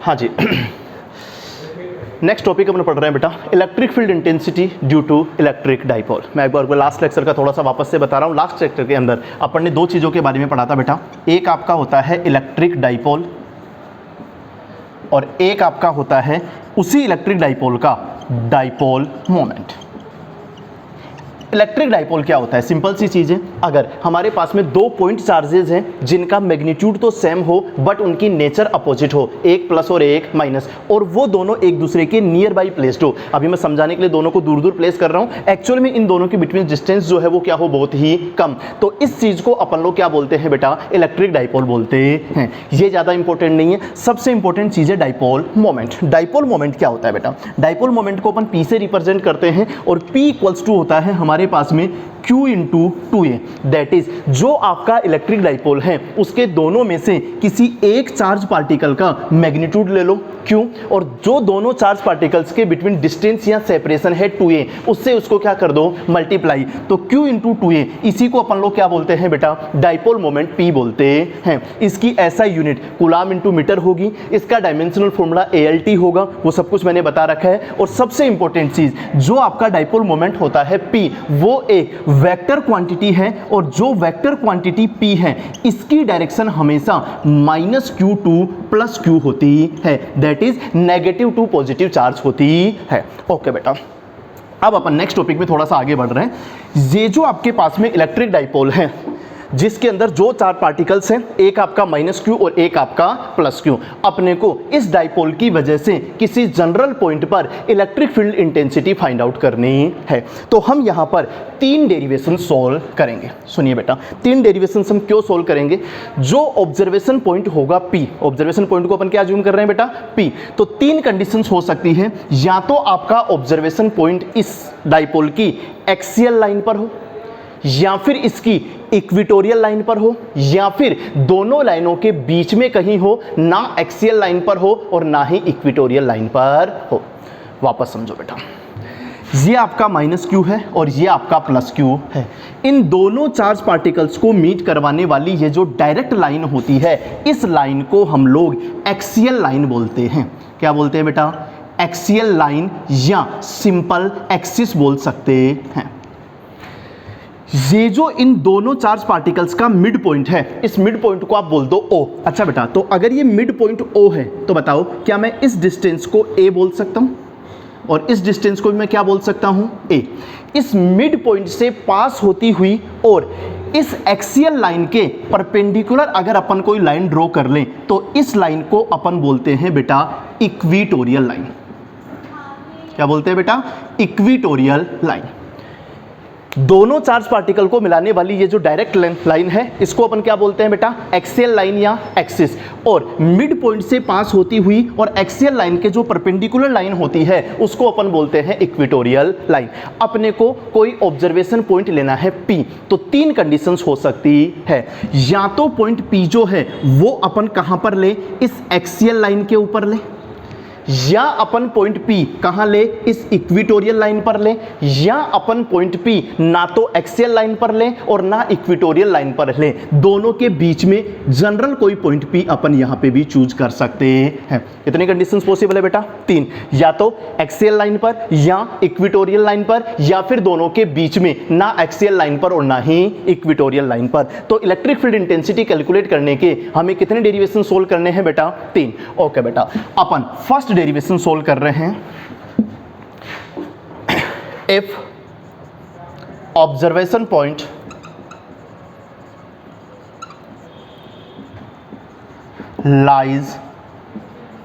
हाँ जी। Next topic अपन पढ़ रहे हैं बेटा, electric field intensity due to electric dipole. मैं एक बार लास्ट लेक्चर का थोड़ा सा वापस से बता रहा हूँ। लास्ट लेक्चर के अंदर अपन ने दो चीज़ों के बारे में पढ़ा था बेटा, एक आपका होता है इलेक्ट्रिक डाइपोल और एक आपका होता है उसी इलेक्ट्रिक डाइपोल का डाइपोल मोमेंट। इलेक्ट्रिक डाइपोल क्या होता है? सिंपल सी चीज़ है, अगर हमारे पास में दो पॉइंट चार्जेस हैं जिनका मैग्नीट्यूड तो सेम हो बट उनकी नेचर अपोजिट हो, एक प्लस और एक माइनस, और वो दोनों एक दूसरे के नियर बाई प्लेस्ड हो। अभी मैं समझाने के लिए दोनों को दूर दूर प्लेस कर रहा हूँ, एक्चुअल में इन दोनों के बिटवीन डिस्टेंस जो है वो क्या हो, बहुत ही कम। तो इस चीज़ को अपन लोग क्या बोलते हैं बेटा, इलेक्ट्रिक डाइपोल बोलते हैं। ये ज़्यादा इंपॉर्टेंट नहीं है, सबसे इंपॉर्टेंट चीज़ है डाइपोल मोमेंट। डाइपोल मोमेंट क्या होता है बेटा? डाइपोल मोमेंट को अपन पी से रिप्रेजेंट करते हैं और पी इक्वल्स टू होता है हमारे पास में Q into 2A। That is जो आपका इलेक्ट्रिक डाइपोल है उसके दोनों में से किसी एक चार्ज पार्टिकल का मैग्नीट्यूड ले लो Q, और जो दोनों चार्ज पार्टिकल्स के बिटवीन डिस्टेंस या सेपरेशन है 2A, उससे उसको क्या कर दो, मल्टीप्लाई। तो Q इंटू 2A, इसी को अपन लोग क्या बोलते हैं बेटा, डाइपोल मोमेंट P बोलते हैं। इसकी ऐसा यूनिट कूलाम इंटू मीटर होगी, इसका डायमेंशनल फॉर्मूला ALT होगा, वो सब कुछ मैंने बता रखा है। और सबसे इंपॉर्टेंट चीज, जो आपका डाइपोल मोमेंट होता है P, वो एक वेक्टर क्वांटिटी है, और जो वेक्टर क्वांटिटी P है इसकी डायरेक्शन हमेशा -Q2 प्लस Q होती है, that is negative to positive charge होती है। ओके बेटा, अब अपन नेक्स्ट टॉपिक में थोड़ा सा आगे बढ़ रहे हैं। ये जो आपके पास में इलेक्ट्रिक डाइपोल है जिसके अंदर जो चार पार्टिकल्स हैं, एक आपका -Q और एक आपका +Q, अपने को इस डाइपोल की वजह से किसी जनरल पॉइंट पर electric field intensity find out करनी है। तो हम यहाँ पर तीन डेरिवेशन सोल्व करेंगे। सुनिए बेटा, तीन डेरिवेशन हम क्यों सोल्व करेंगे? जो ऑब्जर्वेशन पॉइंट होगा P, ऑब्जर्वेशन पॉइंट को अपन क्या अज्यूम कर रहे हैं बेटा, P। तो तीन कंडीशंस हो सकती है, या तो आपका ऑब्जर्वेशन पॉइंट इस डाइपोल की एक्सियल लाइन पर हो, या फिर इसकी इक्विटोरियल लाइन पर हो, या फिर दोनों लाइनों के बीच में कहीं हो, ना एक्सियल लाइन पर हो और ना ही इक्विटोरियल लाइन पर हो। वापस समझो बेटा, ये आपका -Q है और ये आपका +Q है। इन दोनों चार्ज पार्टिकल्स को मीट करवाने वाली ये जो डायरेक्ट लाइन होती है, इस लाइन को हम लोग एक्सियल लाइन बोलते हैं। क्या बोलते हैं बेटा? एक्सियल लाइन, या सिंपल एक्सिस बोल सकते हैं। ये जो इन दोनों चार्ज पार्टिकल्स का मिड पॉइंट है, इस मिड पॉइंट को आप बोल दो O। अच्छा बेटा, तो अगर ये मिड पॉइंट O है तो बताओ क्या मैं इस डिस्टेंस को A बोल सकता हूं और इस डिस्टेंस को भी मैं क्या बोल सकता हूं, A। इस मिड पॉइंट से पास होती हुई और इस एक्सियल लाइन के परपेंडिकुलर अगर अपन कोई लाइन ड्रॉ कर लें तो इस लाइन को अपन बोलते हैं बेटा इक्विटोरियल लाइन। क्या बोलते हैं बेटा? Equatorial line. दोनों चार्ज पार्टिकल को मिलाने वाली ये जो डायरेक्ट लाइन है, इसको अपन क्या बोलते हैं बेटा, एक्सियल लाइन या एक्सिस। और मिड पॉइंट से पास होती हुई और एक्सियल लाइन के जो परपेंडिकुलर लाइन होती है उसको अपन बोलते हैं इक्विटोरियल लाइन। अपने को कोई ऑब्जर्वेशन पॉइंट लेना है P, तो तीन कंडीशंस हो सकती है, या तो पॉइंट P जो है वो अपन कहां पर ले, इस एक्सियल लाइन के ऊपर ले, या अपन पॉइंट P कहां ले, इस इक्विटोरियल लाइन पर ले, या अपन पॉइंट P ना तो एक्सियल लाइन पर ले और ना इक्विटोरियल लाइन पर ले, दोनों के बीच में जनरल कोई पॉइंट P अपन यहां पे भी चूज कर सकते हैं। कितनी कंडीशंस पॉसिबल है बेटा? तीन, या तो एक्सियल लाइन पर, या इक्विटोरियल लाइन पर, या फिर दोनों के बीच में ना एक्सियल लाइन पर और ना ही इक्विटोरियल लाइन पर। तो इलेक्ट्रिक फील्ड इंटेंसिटी कैलकुलेट करने के हमें कितने डेरिवेशन सोल्व करने हैं बेटा? तीन। ओके बेटा, अपन फर्स्ट डेरिवेशन सोल्व कर रहे हैं। If observation point lies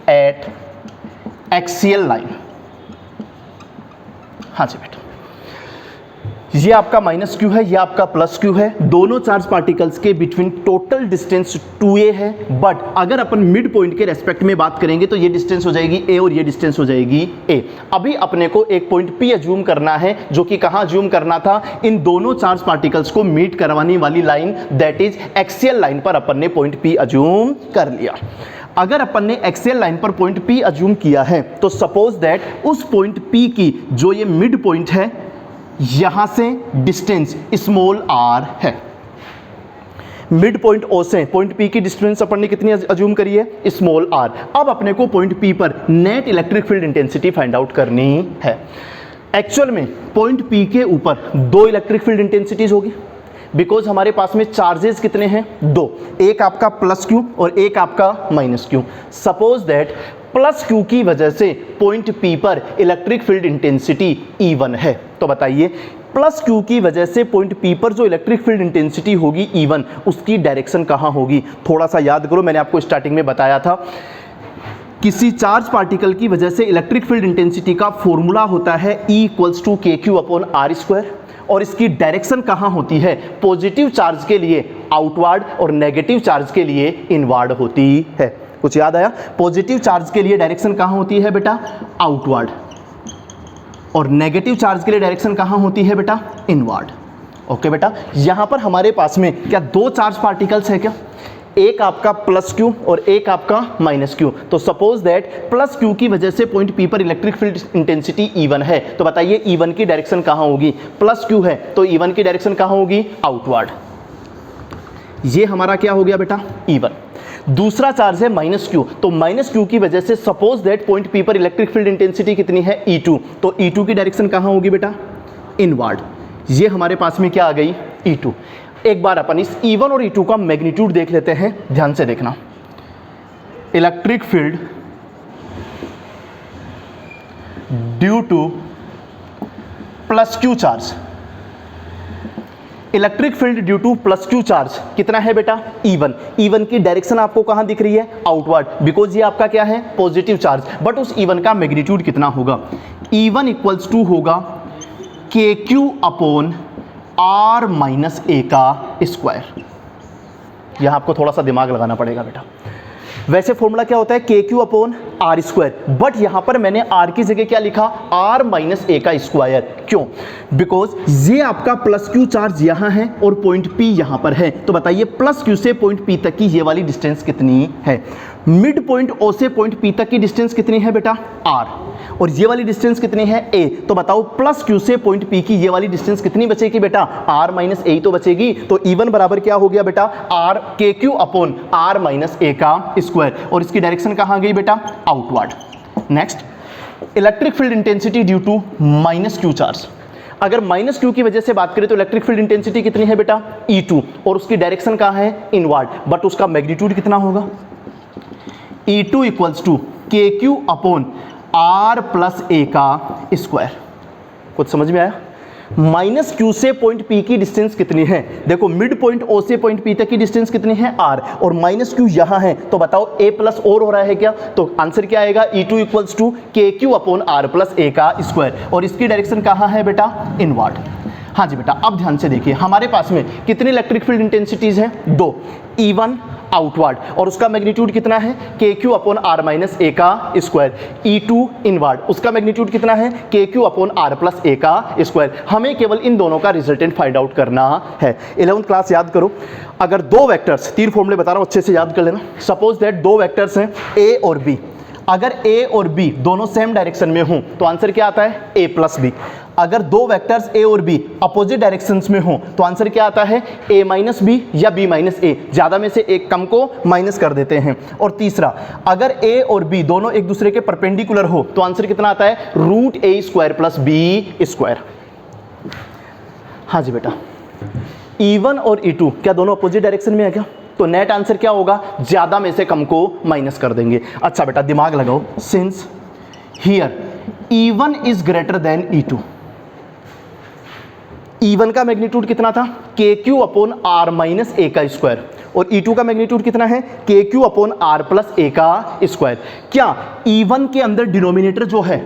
at axial line. हाँ जी बेटा, ये आपका -Q है, ये आपका +Q है, दोनों चार्ज पार्टिकल्स के बिटवीन टोटल डिस्टेंस 2A है, बट अगर अपन मिड पॉइंट के रेस्पेक्ट में बात करेंगे तो ये डिस्टेंस हो जाएगी A और ये डिस्टेंस हो जाएगी A। अभी अपने को एक पॉइंट P अज्यूम करना है, जो कि कहां अज्यूम करना था, इन दोनों चार्ज पार्टिकल्स को मीट करवाने वाली line, that is axial line पर अपन ने पॉइंट P अज्यूम कर लिया। अगर अपन ने एक्सियल लाइन पर पॉइंट P अज्यूम किया है तो सपोज दैट उस पॉइंट P की जो ये मिड पॉइंट है, यहां से डिस्टेंस स्मॉल r है। मिड पॉइंट ओ से पॉइंट पी की डिस्टेंस अपन ने कितनी अज्यूम करी है, स्मॉल आर। अब अपने को पॉइंट पी पर net electric field intensity find out करनी है। एक्चुअल में पॉइंट पी के ऊपर दो इलेक्ट्रिक फील्ड इंटेंसिटीज होगी, बिकॉज हमारे पास में चार्जेस कितने हैं, दो, एक आपका प्लस क्यू और एक आपका minus Q. Suppose that plus Q की वजह से पॉइंट पी पर इलेक्ट्रिक फील्ड इंटेंसिटी E1 है, तो बताइए प्लस क्यू की वजह से पॉइंट पी पर जो इलेक्ट्रिक फील्ड इंटेंसिटी होगी E1, उसकी डायरेक्शन कहाँ होगी। थोड़ा सा याद करो, मैंने आपको स्टार्टिंग में बताया था किसी चार्ज पार्टिकल की वजह से इलेक्ट्रिक फील्ड इंटेंसिटी का फॉर्मूला होता है E=kq/r², और इसकी डायरेक्शन कहाँ होती है, पॉजिटिव चार्ज के लिए आउटवर्ड और नेगेटिव चार्ज के लिए इनवर्ड होती है। कुछ याद आया, पॉजिटिव चार्ज के लिए डायरेक्शन कहाँ होती है बेटा, आउटवर्ड, और नेगेटिव चार्ज के लिए डायरेक्शन कहाँ होती है बेटा, इनवर्ड। ओके बेटा, यहां पर हमारे पास में क्या दो चार्ज पार्टिकल्स है क्या, एक आपका प्लस क्यू और एक आपका माइनस क्यू। तो सपोज दैट प्लस क्यू की वजह से पॉइंट पी पर इलेक्ट्रिक फील्ड इंटेंसिटी E1 है, तो बताइए E1 की डायरेक्शन कहाँ होगी, प्लस क्यू है तो E1 की डायरेक्शन कहाँ होगी, आउटवर्ड। ये हमारा क्या हो गया बेटा, E1। दूसरा चार्ज है माइनस क्यू, तो माइनस क्यू की वजह से सपोज दैट पॉइंट पी पर इलेक्ट्रिक फील्ड इंटेंसिटी कितनी है, E2, तो E2 की डायरेक्शन कहाँ होगी बेटा, इनवर्ड। ये हमारे पास में क्या आ गई, E2। एक बार अपन इस E1 और E2 का मैग्नीट्यूड देख लेते हैं, ध्यान से देखना। Electric field due to plus Q charge, electric field due to plus Q charge कितना है बेटा, E1। E1 की डायरेक्शन आपको कहां दिख रही है, आउटवर्ड, बिकॉज ये आपका क्या है, पॉजिटिव चार्ज। बट उस E1 का मैग्नीट्यूड कितना होगा, E1 इक्वल्स टू होगा KQ/R-A का स्क्वायर। यहां आपको थोड़ा सा दिमाग लगाना पड़ेगा बेटा। वैसे फॉर्मूला क्या होता है, KQ/R², बट यहां पर मैंने R की जगह क्या लिखा, R-A का स्क्वायर। क्यों, बिकॉज ये आपका प्लस क्यू चार्ज यहां है और पॉइंट P यहां पर है, तो बताइए प्लस क्यू से पॉइंट P तक की ये वाली डिस्टेंस कितनी है, मिड पॉइंट O से पॉइंट P तक की डिस्टेंस कितनी है बेटा, R, और ये वाली डिस्टेंस कितनी है, A। तो बताओ प्लस क्यू से पॉइंट P की ये वाली डिस्टेंस कितनी बचेगी बेटा, R-A तो बचेगी। तो E1 बराबर क्या हो गया बेटा, KQ/R-A का स्क्वायर, और इसकी डायरेक्शन कहां गई बेटा, outward. Next, electric field intensity due to minus Q charge. अगर माइनस क्यू की वजह से बात करें तो इलेक्ट्रिक फील्ड इंटेंसिटी कितनी है बेटा, E2, और उसकी डायरेक्शन कहां है, इनवर्ड, बट उसका मैग्नीट्यूड कितना होगा, E2 इक्वल्स टू KQ/R+A का स्क्वायर। कुछ समझ में आया। माइनस क्यू से पॉइंट P की डिस्टेंस कितनी है, देखो मिड पॉइंट O से पॉइंट P तक की डिस्टेंस कितनी है, R, और माइनस क्यू यहां है, तो बताओ A प्लस और हो रहा है क्या, तो आंसर क्या आएगा, E2 इक्वल्स टू KQ/R+A का स्क्वायर, और इसकी डायरेक्शन कहां है बेटा, इनवर्ड। हाँ जी बेटा, अब ध्यान से देखिए, हमारे पास में कितनी इलेक्ट्रिक फील्ड इंटेंसिटीज हैं, दो, E1 आउटवर्ड, और उसका मैग्नीट्यूड कितना है, KQ/R-A का स्क्वायर, E2 इनवर्ड, उसका मैग्नीट्यूड कितना है, KQ/R+A का स्क्वायर। हमें केवल इन दोनों का रिजल्टेंट फाइंड आउट करना है। 11th क्लास याद करो, अगर दो वेक्टर्स, तीन फॉर्मूले बता रहा हूं अच्छे से याद कर लेना। सपोज दैट दो वेक्टर्स हैं A और B, अगर A और B दोनों सेम डायरेक्शन में हों तो आंसर क्या आता है, A+B। अगर दो वेक्टर्स A और B अपोजिट डायरेक्शंस में हों तो आंसर क्या आता है, A-B या B-A, ज़्यादा में से एक कम को माइनस कर देते हैं। और तीसरा, अगर A और B दोनों एक दूसरे के परपेंडिकुलर हो तो आंसर कितना आता है, √A² + B²। हाँ जी बेटा, E1 और E2 क्या दोनों अपोजिट डायरेक्शन में है क्या, तो नेट आंसर क्या होगा, ज़्यादा में से कम को माइनस कर देंगे। अच्छा बेटा दिमाग लगाओ, since here E1 is greater than E2, E1 का मैग्नीट्यूड कितना था, KQ/R-A का स्क्वायर, और E2 का मैग्नीट्यूड कितना है, KQ/R+A का स्क्वायर। क्या E1 के अंदर डिनोमिनेटर जो है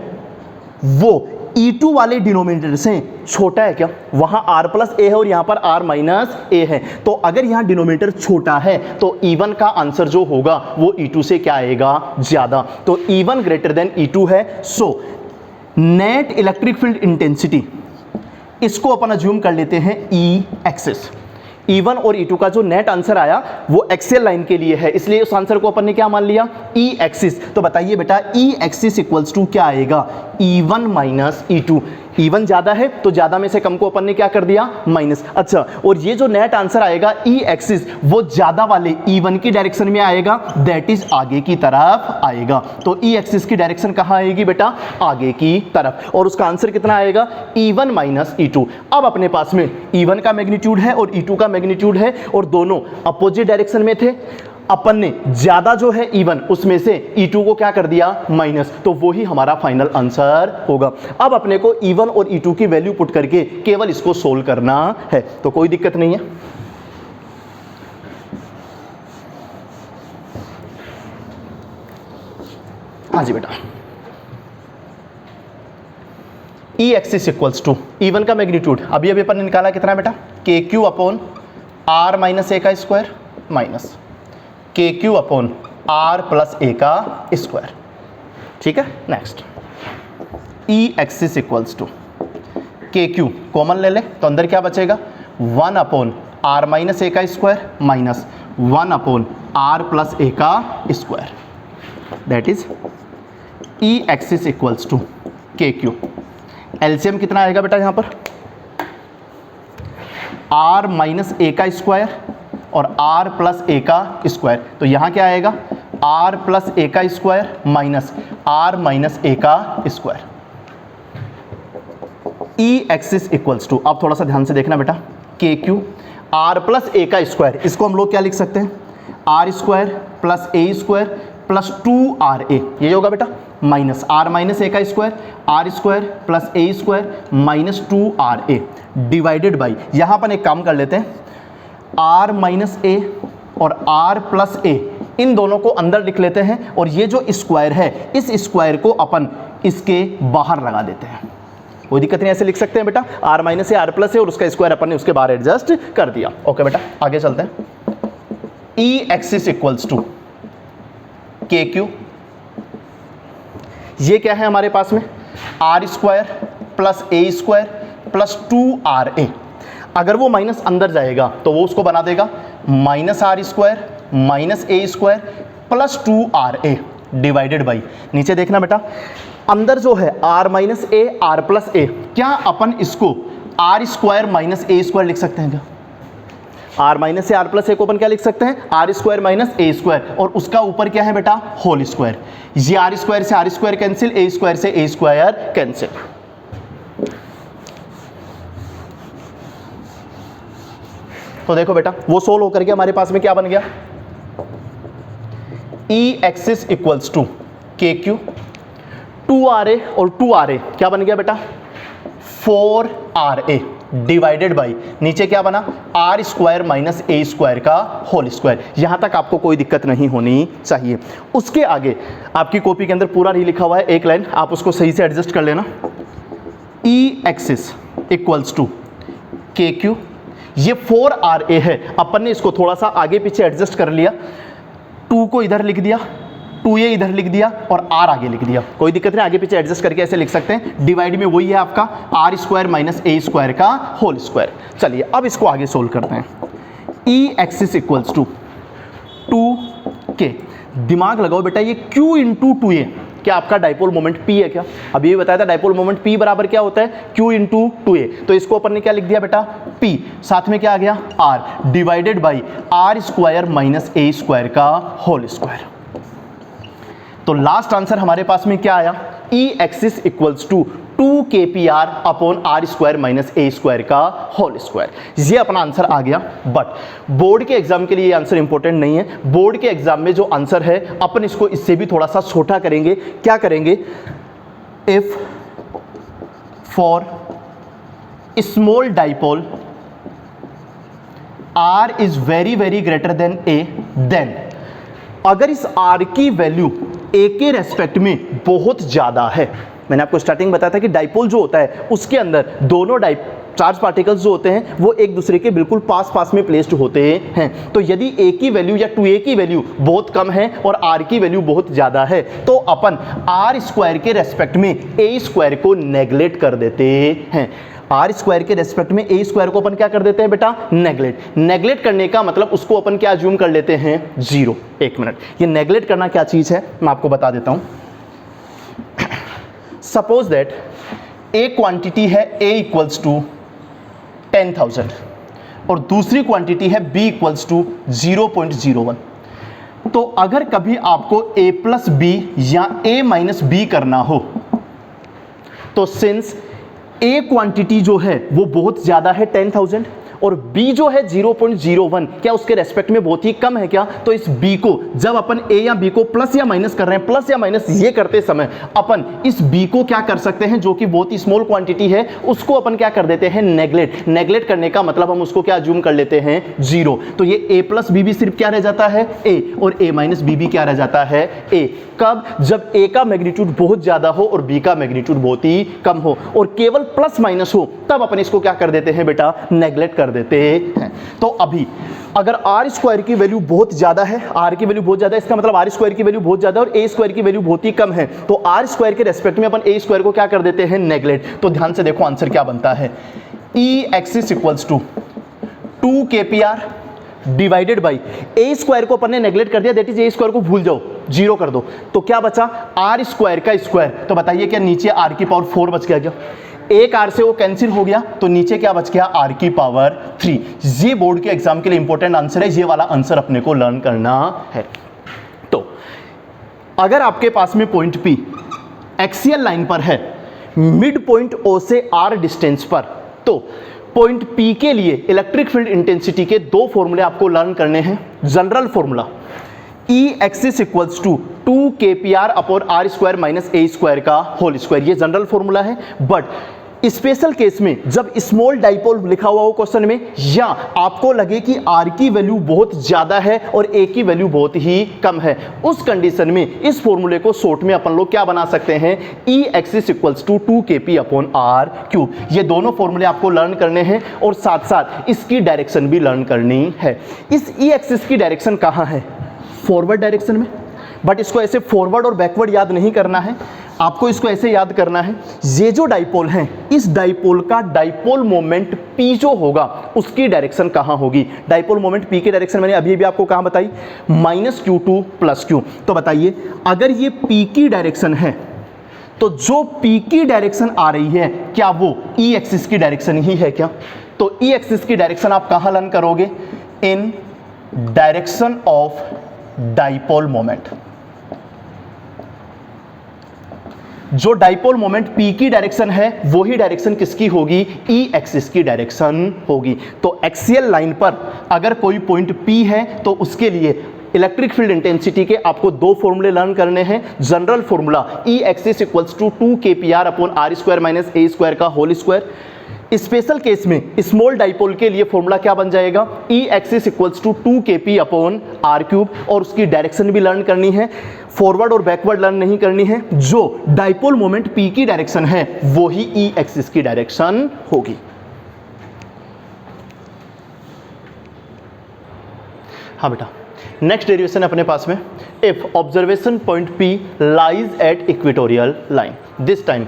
वो E2 वाले डिनोमिनेटर से छोटा है क्या, वहां R+A है और यहां पर R-A है, तो अगर यहां डिनोमिनेटर छोटा है तो E1 का आंसर जो होगा वो E2 से क्या आएगा, ज्यादा। तो E1 ग्रेटर देन E2 है। So net electric field intensity, इसको अपन अज्यूम कर लेते हैं E एक्सिस। E1 और E2 का जो नेट आंसर आया वो एक्सियल लाइन के लिए है, इसलिए उस आंसर को अपन ने क्या मान लिया, E एक्सिस। तो बताइए बेटा E एक्सिस इक्वल्स टू क्या आएगा, E1 - E2। E1 ज्यादा है तो ज्यादा में से कम को अपन ने क्या कर दिया, माइनस। अच्छा, और ये जो नेट आंसर आएगा ई एक्सिस वो ज्यादा वाले E1 की डायरेक्शन में आएगा, दैट इज आगे की तरफ आएगा। तो ई एक्सिस की डायरेक्शन कहां आएगी बेटा, आगे की तरफ, और उसका आंसर कितना आएगा, E1 माइनस E2। अब अपने पास में E1 का मैग्नीट्यूड है और E2 का मैग्नीट्यूड है और दोनों अपोजिट डायरेक्शन में थे। अपन ने ज्यादा जो है E1 उसमें से E2 को क्या कर दिया, माइनस, तो वो ही हमारा फाइनल आंसर होगा। अब अपने को E1 और E2 की वैल्यू पुट करके केवल इसको सोल्व करना है, तो कोई दिक्कत नहीं है। हाँ जी बेटा, ई एक्सिस इक्वल्स टू E1 का मैग्नीट्यूड अभी अभी अपन ने निकाला कितना बेटा, KQ upon R minus A का square minus KQ upon R plus A का स्क्वायर। ठीक है, next E axis equals to KQ common ले ले तो अंदर क्या बचेगा, 1 अपॉन R माइनस ए का square minus 1 upon R plus A का square, that is E axis equals to KQ। LCM कितना आएगा बेटा यहाँ पर, R माइनस ए का स्क्वायर और R प्लस ए का स्क्वायर, तो यहाँ क्या आएगा, R प्लस ए का square minus R minus A का square. E axis equals to, अब थोड़ा सा ध्यान से देखना बेटा, KQ R प्लस ए का स्क्वायर, इसको हम लोग क्या लिख सकते हैं, R square plus A square plus 2RA, ये होगा बेटा, माइनस R माइनस ए का square, R square plus A square minus 2RA divided by, यहाँ पर एक काम कर लेते हैं, R माइनस ए और R प्लस ए इन दोनों को अंदर लिख लेते हैं, और ये जो स्क्वायर है इस स्क्वायर को अपन इसके बाहर लगा देते हैं। कोई दिक्कत नहीं, ऐसे लिख सकते हैं बेटा, R माइनस ए R प्लस ए और उसका स्क्वायर अपन ने उसके बाहर एडजस्ट कर दिया। ओके बेटा, आगे चलते हैं। E axis equals to KQ, ये क्या है हमारे पास में, R square plus A square plus 2RA। अगर वो माइनस अंदर जाएगा तो वो उसको बना देगा minus R square minus A square plus 2RA divided by, नीचे देखना बेटा, अंदर जो है R माइनस ए R प्लस ए, क्या अपन इसको R square minus A square लिख सकते हैं क्या, R माइनस से R प्लस ए को अपन क्या लिख सकते हैं, R square minus A square, और उसका ऊपर क्या है बेटा, होल स्क्वायर। ये R स्क्वायर से R स्क्वायर कैंसिल, ए स्क्वायर से ए स्क्वायर कैंसिल। तो देखो बेटा, वो सोल्व होकर के हमारे पास में क्या बन गया, E axis equals to KQ 2RA और 2RA क्या बन गया बेटा, 4RA डिवाइडेड बाई, नीचे क्या बना, R square minus A square का होल स्क्वायर। यहां तक आपको कोई दिक्कत नहीं होनी चाहिए। उसके आगे आपकी कॉपी के अंदर पूरा नहीं लिखा हुआ है, एक लाइन आप उसको सही से एडजस्ट कर लेना। E axis equals to KQ, ये 4RA है, अपन ने इसको थोड़ा सा आगे पीछे एडजस्ट कर लिया, 2 को इधर लिख दिया, 2A इधर लिख दिया और R आगे लिख दिया, कोई दिक्कत नहीं, आगे पीछे एडजस्ट करके ऐसे लिख सकते हैं। डिवाइड में वही है आपका R square minus A square का होल स्क्वायर। चलिए अब इसको आगे सोल्व करते हैं। E axis equals to 2K, दिमाग लगाओ बेटा, ये Q इंटू 2A क्या आपका डाइपोल मोमेंट P है क्या, अभी ये बताया था डाइपोल मोमेंट P बराबर क्या होता है, Q इंटू 2A, तो इसको अपन ने क्या लिख दिया बेटा, P, साथ में क्या आ गया R divided by R square minus A square का होल स्क्वायर। तो लास्ट आंसर हमारे पास में क्या आया, E axis equals to 2KPR upon R square minus A square का होल स्क्वायर। ये अपना आंसर आ गया। बट बोर्ड के एग्जाम के लिए ये आंसर इंपॉर्टेंट नहीं है। बोर्ड के एग्जाम में जो आंसर है अपन इसको इससे भी थोड़ा सा छोटा करेंगे। क्या करेंगे, if for small dipole R is very very greater than A, then अगर इस R की वैल्यू A के रेस्पेक्ट में बहुत ज्यादा है, मैंने आपको स्टार्टिंग बताया था कि डाइपोल जो होता है उसके अंदर दोनों चार्ज पार्टिकल्स जो होते हैं वो एक दूसरे के बिल्कुल पास पास में प्लेस्ड होते हैं। तो यदि A की वैल्यू या 2A की वैल्यू बहुत कम है और R की वैल्यू बहुत ज़्यादा है तो अपन R स्क्वायर के रेस्पेक्ट में A स्क्वायर को नेगलेक्ट कर देते हैं। R स्क्वायर के रेस्पेक्ट में A स्क्वायर को अपन क्या कर देते हैं बेटा, नेगलेक्ट करने का मतलब उसको अपन क्या अज्यूम कर लेते हैं, 0। एक मिनट, ये नेगलेक्ट करना क्या चीज़ है मैं आपको बता देता हूँ। सपोज दैट एक क्वांटिटी है A इक्वल्स टू 10,000 और दूसरी क्वांटिटी है B इक्वल्स टू 0.01। तो अगर कभी आपको A प्लस बी या A माइनस बी करना हो तो सिंस A क्वांटिटी जो है वो बहुत ज्यादा है 10,000 और B जो है 0.01, क्या उसके रेस्पेक्ट में बहुत ही कम है क्या, तो इस B को जब अपन A या B को प्लस या माइनस कर रहे हैं, प्लस या माइनस ये करते समय अपन इस B को क्या कर सकते हैं, जो कि बहुत ही स्मॉल क्वांटिटी है, उसको अपन क्या कर देते हैं, नेगलेक्ट करने का मतलब हम उसको क्या अज्यूम कर लेते हैं 0। तो ये A प्लस बी भी सिर्फ क्या रह जाता है A और A माइनस बी भी क्या रह जाता है A। कब, जब A का मैग्नीट्यूड बहुत ज्यादा हो और B का मैग्नीट्यूड बहुत ही कम हो और केवल प्लस माइनस हो, तब अपन इसको क्या कर देते हैं बेटा, नेगलेक्ट कर देते हैं। तो अभी अगर आर स्क्वायर की वैल्यू बहुत ज्यादा है, आर की वैल्यू बहुत ज्यादा है, इसका मतलब आर स्क्वायर की वैल्यू बहुत ज्यादा है और ए स्क्वायर की वैल्यू बहुत ही कम है, तो आर स्क्वायर के रेस्पेक्ट में अपन ए स्क्वायर को क्या कर देते हैं, नेगलेक्ट। तो ध्यान से देखो आंसर क्या बनता है, E axis equals to 2kpr divided by A square को अपन ने नेगलेक्ट कर दिया, दैट इज ए स्क्वायर को भूल जाओ, 0 कर दो, तो क्या बचा आर स्क्वायर का स्क्वायर। तो बताइए क्या नीचे आर की पावर 4 बच गया क्या, एक आर से वो कैंसिल हो गया, तो नीचे क्या बच गया आर की पावर 3। ये बोर्ड के एग्जाम के लिए इंपॉर्टेंट आंसर है, ये वाला आंसर अपने को लर्न करना है। तो अगर आपके पास में पॉइंट P एक्सियल लाइन पर है, मिड पॉइंट O से R डिस्टेंस पर, तो पॉइंट P के लिए इलेक्ट्रिक फील्ड इंटेंसिटी के दो फॉर्मूले आपको लर्न करने हैं। General formula E axis equals to 2kpr upon r square minus a square का होल स्क्वायर, ये जनरल फॉर्मूला है। बट स्पेशल केस में जब स्मॉल डाइपोल लिखा हुआ हो क्वेश्चन में, या आपको लगे कि r की वैल्यू बहुत ज्यादा है और a की वैल्यू बहुत ही कम है, उस कंडीशन में इस फॉर्मूले को शॉर्ट में अपन लोग क्या बना सकते हैं, E axis equals to 2kp upon r cube. ये दोनों फॉर्मूले आपको लर्न करने हैं और साथ साथ इसकी डायरेक्शन भी लर्न करनी है। इस E एक्सिस की डायरेक्शन कहाँ है, फॉरवर्ड डायरेक्शन में, बट इसको ऐसे फॉरवर्ड और बैकवर्ड याद नहीं करना है, आपको इसको ऐसे याद करना है, ये जो डाइपोल है, इस डाइपोल का डाइपोल मोमेंट P जो होगा उसकी डायरेक्शन कहाँ होगी, डाइपोल मोमेंट P की डायरेक्शन मैंने अभी भी आपको कहाँ बताई, -q2 + q। तो बताइए अगर ये P की डायरेक्शन है तो जो P की डायरेक्शन आ रही है क्या वो E एक्सिस की डायरेक्शन ही है क्या, तो E एक्सिस की डायरेक्शन आप कहाँ लर्न करोगे, इन डायरेक्शन ऑफ डाइपोल मोमेंट। जो डाइपोल मोमेंट P की डायरेक्शन है वही डायरेक्शन किसकी होगी, E एक्सिस की डायरेक्शन होगी। तो एक्सियल लाइन पर अगर कोई पॉइंट P है तो उसके लिए इलेक्ट्रिक फील्ड इंटेंसिटी के आपको दो फॉर्मूले लर्न करने हैं। General formula E axis equals to 2kpr upon r square minus a square का होल स्क्वायर। स्पेशल केस में स्मॉल डाइपोल के लिए फॉर्मूला क्या बन जाएगा, E axis equals to 2kp upon r cube, और उसकी डायरेक्शन भी लर्न करनी है, फॉरवर्ड और बैकवर्ड लर्न नहीं करनी है। जो डाइपोल मोमेंट P की डायरेक्शन है वो ही E एक्सिस की डायरेक्शन होगी। हाँ बेटा, नेक्स्ट डेरिवेशन अपने पास में, if observation point P lies at equatorial line, this time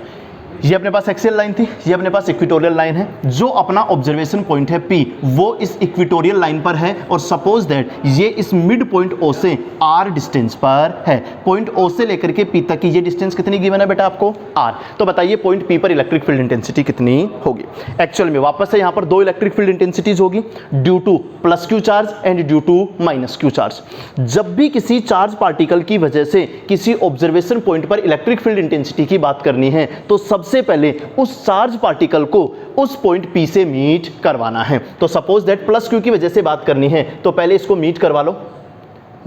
ये अपने पास एक्सियल लाइन थी, ये अपने पास इक्वेटोरियल लाइन है। जो अपना ऑब्जर्वेशन पॉइंट है P वो इस इक्वेटोरियल लाइन पर है और सपोज दैट ये इस मिड पॉइंट O से R डिस्टेंस पर है। पॉइंट O से लेकर के P तक की ये डिस्टेंस कितनी गिवन है बेटा आपको, R। तो बताइए पॉइंट P पर इलेक्ट्रिक फील्ड इंटेंसिटी कितनी होगी। एक्चुअल में वापस से यहाँ पर दो इलेक्ट्रिक फील्ड इंटेंसिटीज होगी, due to plus Q charge and due to minus Q charge. जब भी किसी चार्ज पार्टिकल की वजह से किसी ऑब्जर्वेशन पॉइंट पर इलेक्ट्रिक फील्ड इंटेंसिटी की बात करनी है तो सबसे पहले उस चार्ज पार्टिकल को उस पॉइंट P से मीट करवाना है। तो सपोज दैट प्लस क्यू की वजह से बात करनी है तो पहले इसको मीट करवा लो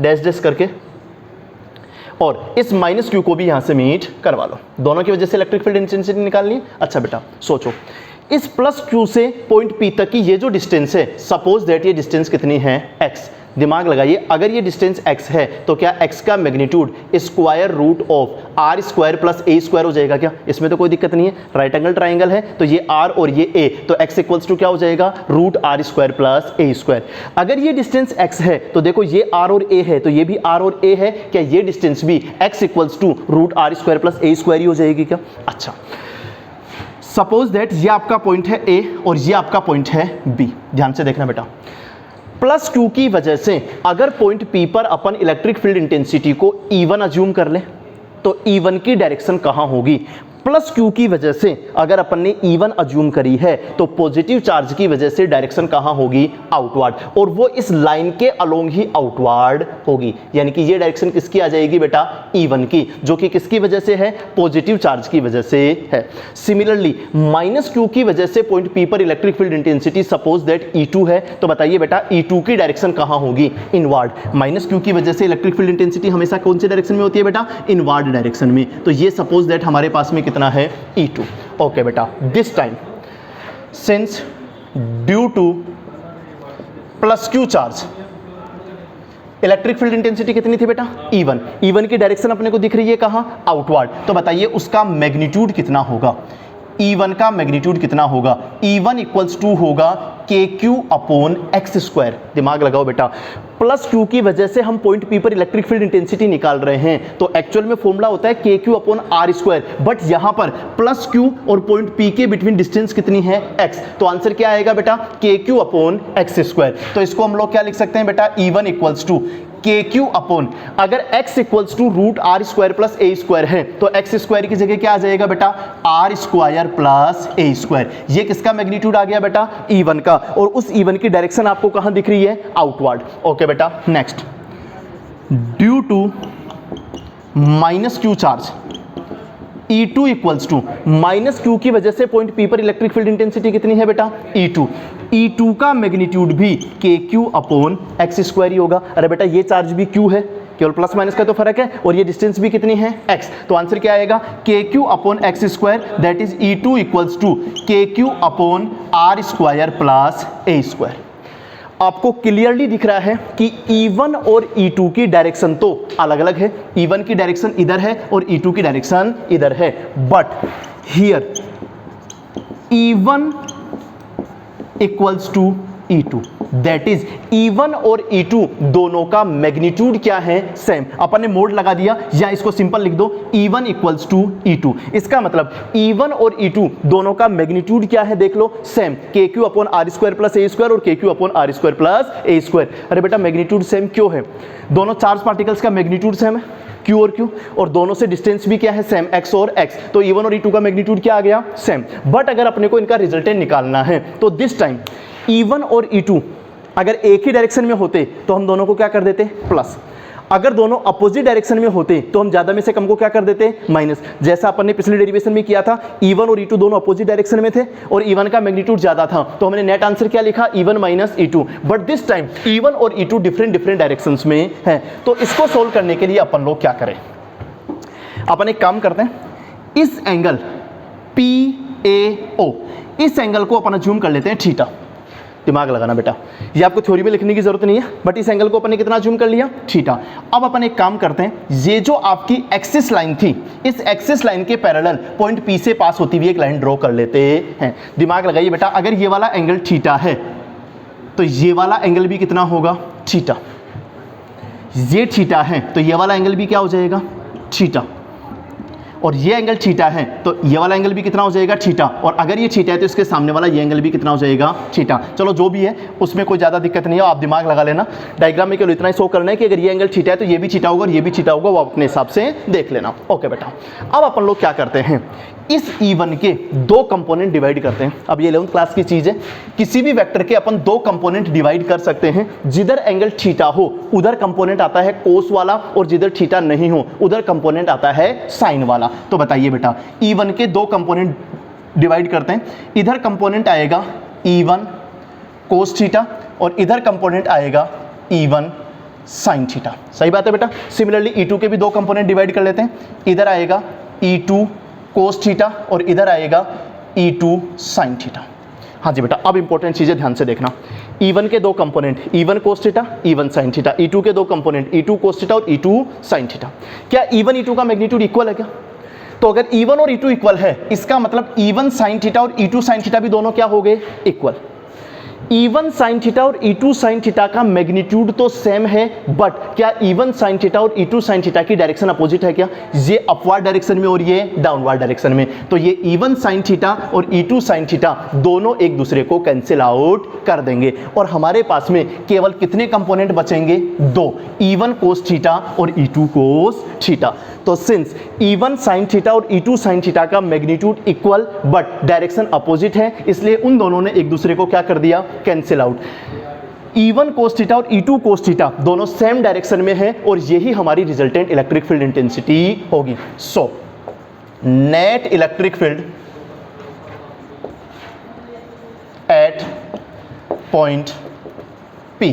डैश डैश करके, और इस माइनस क्यू को भी यहां से मीट करवा लो, दोनों की वजह से इलेक्ट्रिक फील्ड इंटेंसिटी निकालनी है। अच्छा बेटा सोचो, इस प्लस क्यू से पॉइंट P तक की ये जो डिस्टेंस है, सपोज दैट ये डिस्टेंस कितनी है x। दिमाग लगाइए, अगर ये डिस्टेंस x है तो क्या x का magnitude square root of r square plus a square हो जाएगा क्या, इसमें तो कोई दिक्कत नहीं है, राइट एंगल ट्राइंगल है तो ये r और ये a, तो x इक्वल्स टू क्या हो जाएगा, root r square plus a square. अगर ये डिस्टेंस x है तो देखो ये r और a है तो ये भी r और a है, क्या ये डिस्टेंस भी x equals to root r square plus a square ही हो जाएगी क्या। अच्छा सपोज दैट ये आपका पॉइंट है A और ये आपका पॉइंट है B। ध्यान से देखना बेटा, प्लस क्यू की वजह से अगर पॉइंट P पर अपन इलेक्ट्रिक फील्ड इंटेंसिटी को E1 अज्यूम कर ले तो E1 की डायरेक्शन कहां होगी, प्लस क्यू की वजह से अगर अपन ने E1 अज्यूम करी है तो पॉजिटिव चार्ज की वजह से डायरेक्शन कहां होगी, आउटवर्ड, और वो इस लाइन के अलोंग ही आउटवर्ड होगी। यानी कि ये डायरेक्शन किसकी आ जाएगी बेटा, E1 की, जो कि किसकी वजह से है, पॉजिटिव चार्ज की वजह से है। सिमिलरली माइनस क्यू की वजह से पॉइंट P पर electric field intensity suppose that E2 है, तो बताइए बेटा E2 की डायरेक्शन कहां होगी, इनवर्ड। माइनस क्यू की वजह से इलेक्ट्रिक फील्ड इंटेंसिटी हमेशा कौन से डायरेक्शन में होती है बेटा, इनवर्ड डायरेक्शन में। तो ये सपोज दैट हमारे पास में कितना है, E2। ओके बेटा, this time since due to plus Q charge electric field intensity कितनी थी बेटा, E1। E1 की डायरेक्शन अपने को दिख रही है कहां, आउटवर्ड। तो बताइए उसका मैग्नीट्यूड कितना होगा, E1 का मैग्नीट्यूड कितना होगा, E1 इक्वल्स टू होगा KQ अपॉन एक्स स्क्वायर। दिमाग लगाओ बेटा, प्लस क्यू की वजह से हम पॉइंट P पर इलेक्ट्रिक फील्ड इंटेंसिटी निकाल रहे हैं, तो एक्चुअल में फॉर्मूला होता है KQ upon R square, but यहां पर प्लस क्यू और पॉइंट P के बिटवीन डिस्टेंस कितनी है, x। तो आंसर क्या आएगा बेटा, KQ अपॉन एक्स स्क्वायर। तो इसको हम लोग क्या लिख सकते हैं बेटा, E1 equals to KQ upon, अगर x equals to root R square plus A square है तो एक्स स्क्वायर की जगह क्या आ जाएगा बेटा, R square plus A square. ये किसका मैग्नीट्यूड आ गया बेटा, E1 का, और उस E1 की डायरेक्शन आपको कहां दिख रही है, आउटवर्ड। ओके बेटा, next, due to minus Q charge E2 equals to, minus Q की वजह से पॉइंट P पर इलेक्ट्रिक फील्ड इंटेंसिटी कितनी है बेटा, E2। E2 का मैग्नीट्यूड भी KQ अपॉन एक्स स्क्वायर ही होगा। अरे बेटा ये चार्ज भी Q है, केवल प्लस माइनस का तो फर्क है, और ये डिस्टेंस भी कितनी है, x। तो आंसर क्या आएगा, KQ upon X square, that is E2 equals to KQ upon R square plus A square. आपको क्लियरली दिख रहा है कि E1 और E2 की डायरेक्शन तो अलग अलग है, E1 की डायरेक्शन इधर है और E2 की डायरेक्शन इधर है, but here E1 equals to E2, that is E1 और E2 दोनों का मैग्नीट्यूड क्या है, सेम। अपन ने मोड लगा दिया, या इसको सिंपल लिख दो, E1 इक्वल्स टू E2। इसका मतलब E1 और E2 दोनों का मैग्नीट्यूड क्या है, देख लो, same, KQ upon R square plus A square और KQ upon R square plus A square. अरे बेटा मैग्नीट्यूड सेम क्यों है, दोनों चार्ज पार्टिकल्स का मैग्नीट्यूड सेम है, Q और Q, और दोनों से डिस्टेंस भी क्या है, सेम, x और x। तो E1 और E2 का मैग्नीट्यूड क्या आ गया, सेम। बट अगर अपने को इनका रिजल्टेंट निकालना है तो दिस टाइम E1 और E2 अगर एक ही डायरेक्शन में होते तो हम दोनों को क्या कर देते, प्लस। अगर दोनों अपोजिट डायरेक्शन में होते तो हम ज्यादा में से कम को क्या कर देते, माइनस। जैसा अपन ने पिछले डेरिवेशन में किया था, E1 और E2 दोनों अपोजिट डायरेक्शन में थे और E1 का मैग्नीट्यूड ज्यादा था, तो हमने नेट आंसर क्या लिखा, E1 minus E2। But this time E1 और E2 डिफरेंट डायरेक्शंस में है, तो इसको सोल्व करने के लिए अपन लोग क्या करें, अपन एक काम करते हैं, इस एंगल PAO, इस एंगल को अपन अज्यूम कर लेते हैं थीटा। दिमाग लगाना बेटा, ये आपको थ्योरी में लिखने की जरूरत नहीं है, बट इस एंगल को अपन ने कितना अज्यूम कर लिया, थीटा। अब अपन एक काम करते हैं, ये जो आपकी एक्सिस लाइन थी, इस एक्सिस लाइन के पैरेलल पॉइंट P से पास होती हुई एक लाइन ड्रॉ कर लेते हैं। दिमाग लगाइए बेटा, अगर ये वाला एंगल थीटा है तो ये वाला एंगल भी कितना होगा, थीटा। ये थीटा है तो ये वाला एंगल भी क्या हो जाएगा, थीटा। और ये एंगल थीटा है तो ये वाला एंगल भी कितना हो जाएगा, थीटा। और अगर ये थीटा है तो इसके सामने वाला ये एंगल भी कितना हो जाएगा, थीटा। चलो जो भी है उसमें कोई ज़्यादा दिक्कत नहीं है, आप दिमाग लगा लेना। डायग्राम में केवल इतना ही शो करना है कि अगर ये एंगल थीटा है तो ये भी थीटा होगा और ये भी थीटा होगा, वो अपने हिसाब से देख लेना। ओके बेटा, अब अपन लोग क्या करते हैं, इस E1 के दो कंपोनेंट डिवाइड करते हैं। अब ये 11th क्लास की चीज़ है, किसी भी वेक्टर के अपन दो कंपोनेंट डिवाइड कर सकते हैं। जिधर एंगल थीटा हो उधर कंपोनेंट आता है कोस वाला, और जिधर थीटा नहीं हो उधर कंपोनेंट आता है साइन वाला। तो बताइए बेटा, E1 के दो कंपोनेंट डिवाइड करते हैं, इधर कंपोनेंट आएगा E1 कोस थीटा और इधर कंपोनेंट आएगा E1 साइन थीटा। सही बात है बेटा। सिमिलरली E2 के भी दो कंपोनेंट डिवाइड कर लेते हैं, इधर आएगा E2 कोस थीटा और इधर आएगा E2 साइन थीटा। हाँ जी बेटा, अब इंपॉर्टेंट चीज़ें ध्यान से देखना। E1 के दो component, E1 cos theta, E1 sine theta. E2 के दो कंपोनेंट, E2 कोस थीटा और E2 साइन थीटा। क्या E1 E2 का मैग्नीट्यूड इक्वल है क्या? तो अगर E1 और E2 इक्वल है, इसका मतलब E1 साइन थीटा और E2 साइन थीटा भी दोनों क्या हो गए, इक्वल। E1 साइन थीटा और E2 साइन थीटा का मैग्नीट्यूड तो सेम है, बट क्या E1 साइन थीटा और E2 साइन थीटा की डायरेक्शन अपोजिट है क्या? ये अपवर्ड डायरेक्शन में और ये डाउनवर्ड डायरेक्शन में। तो ये E1 साइन थीटा और E2 साइन थीटा दोनों एक दूसरे को कैंसिल आउट कर देंगे और हमारे पास में केवल कितने कंपोनेंट बचेंगे? दो, E1 कोस थीटा और E2 कोस थीटा। तो सिंस E1 साइन थीटा और E2 साइन थीटा का magnitude equal but direction opposite है, इसलिए उन दोनों ने एक दूसरे को क्या कर दिया? Cancel out. E1 cos theta और E2 कोस थीटा दोनों सेम डायरेक्शन में है और यही हमारी रिजल्टेंट इलेक्ट्रिक फील्ड इंटेंसिटी होगी। So net electric field at point P,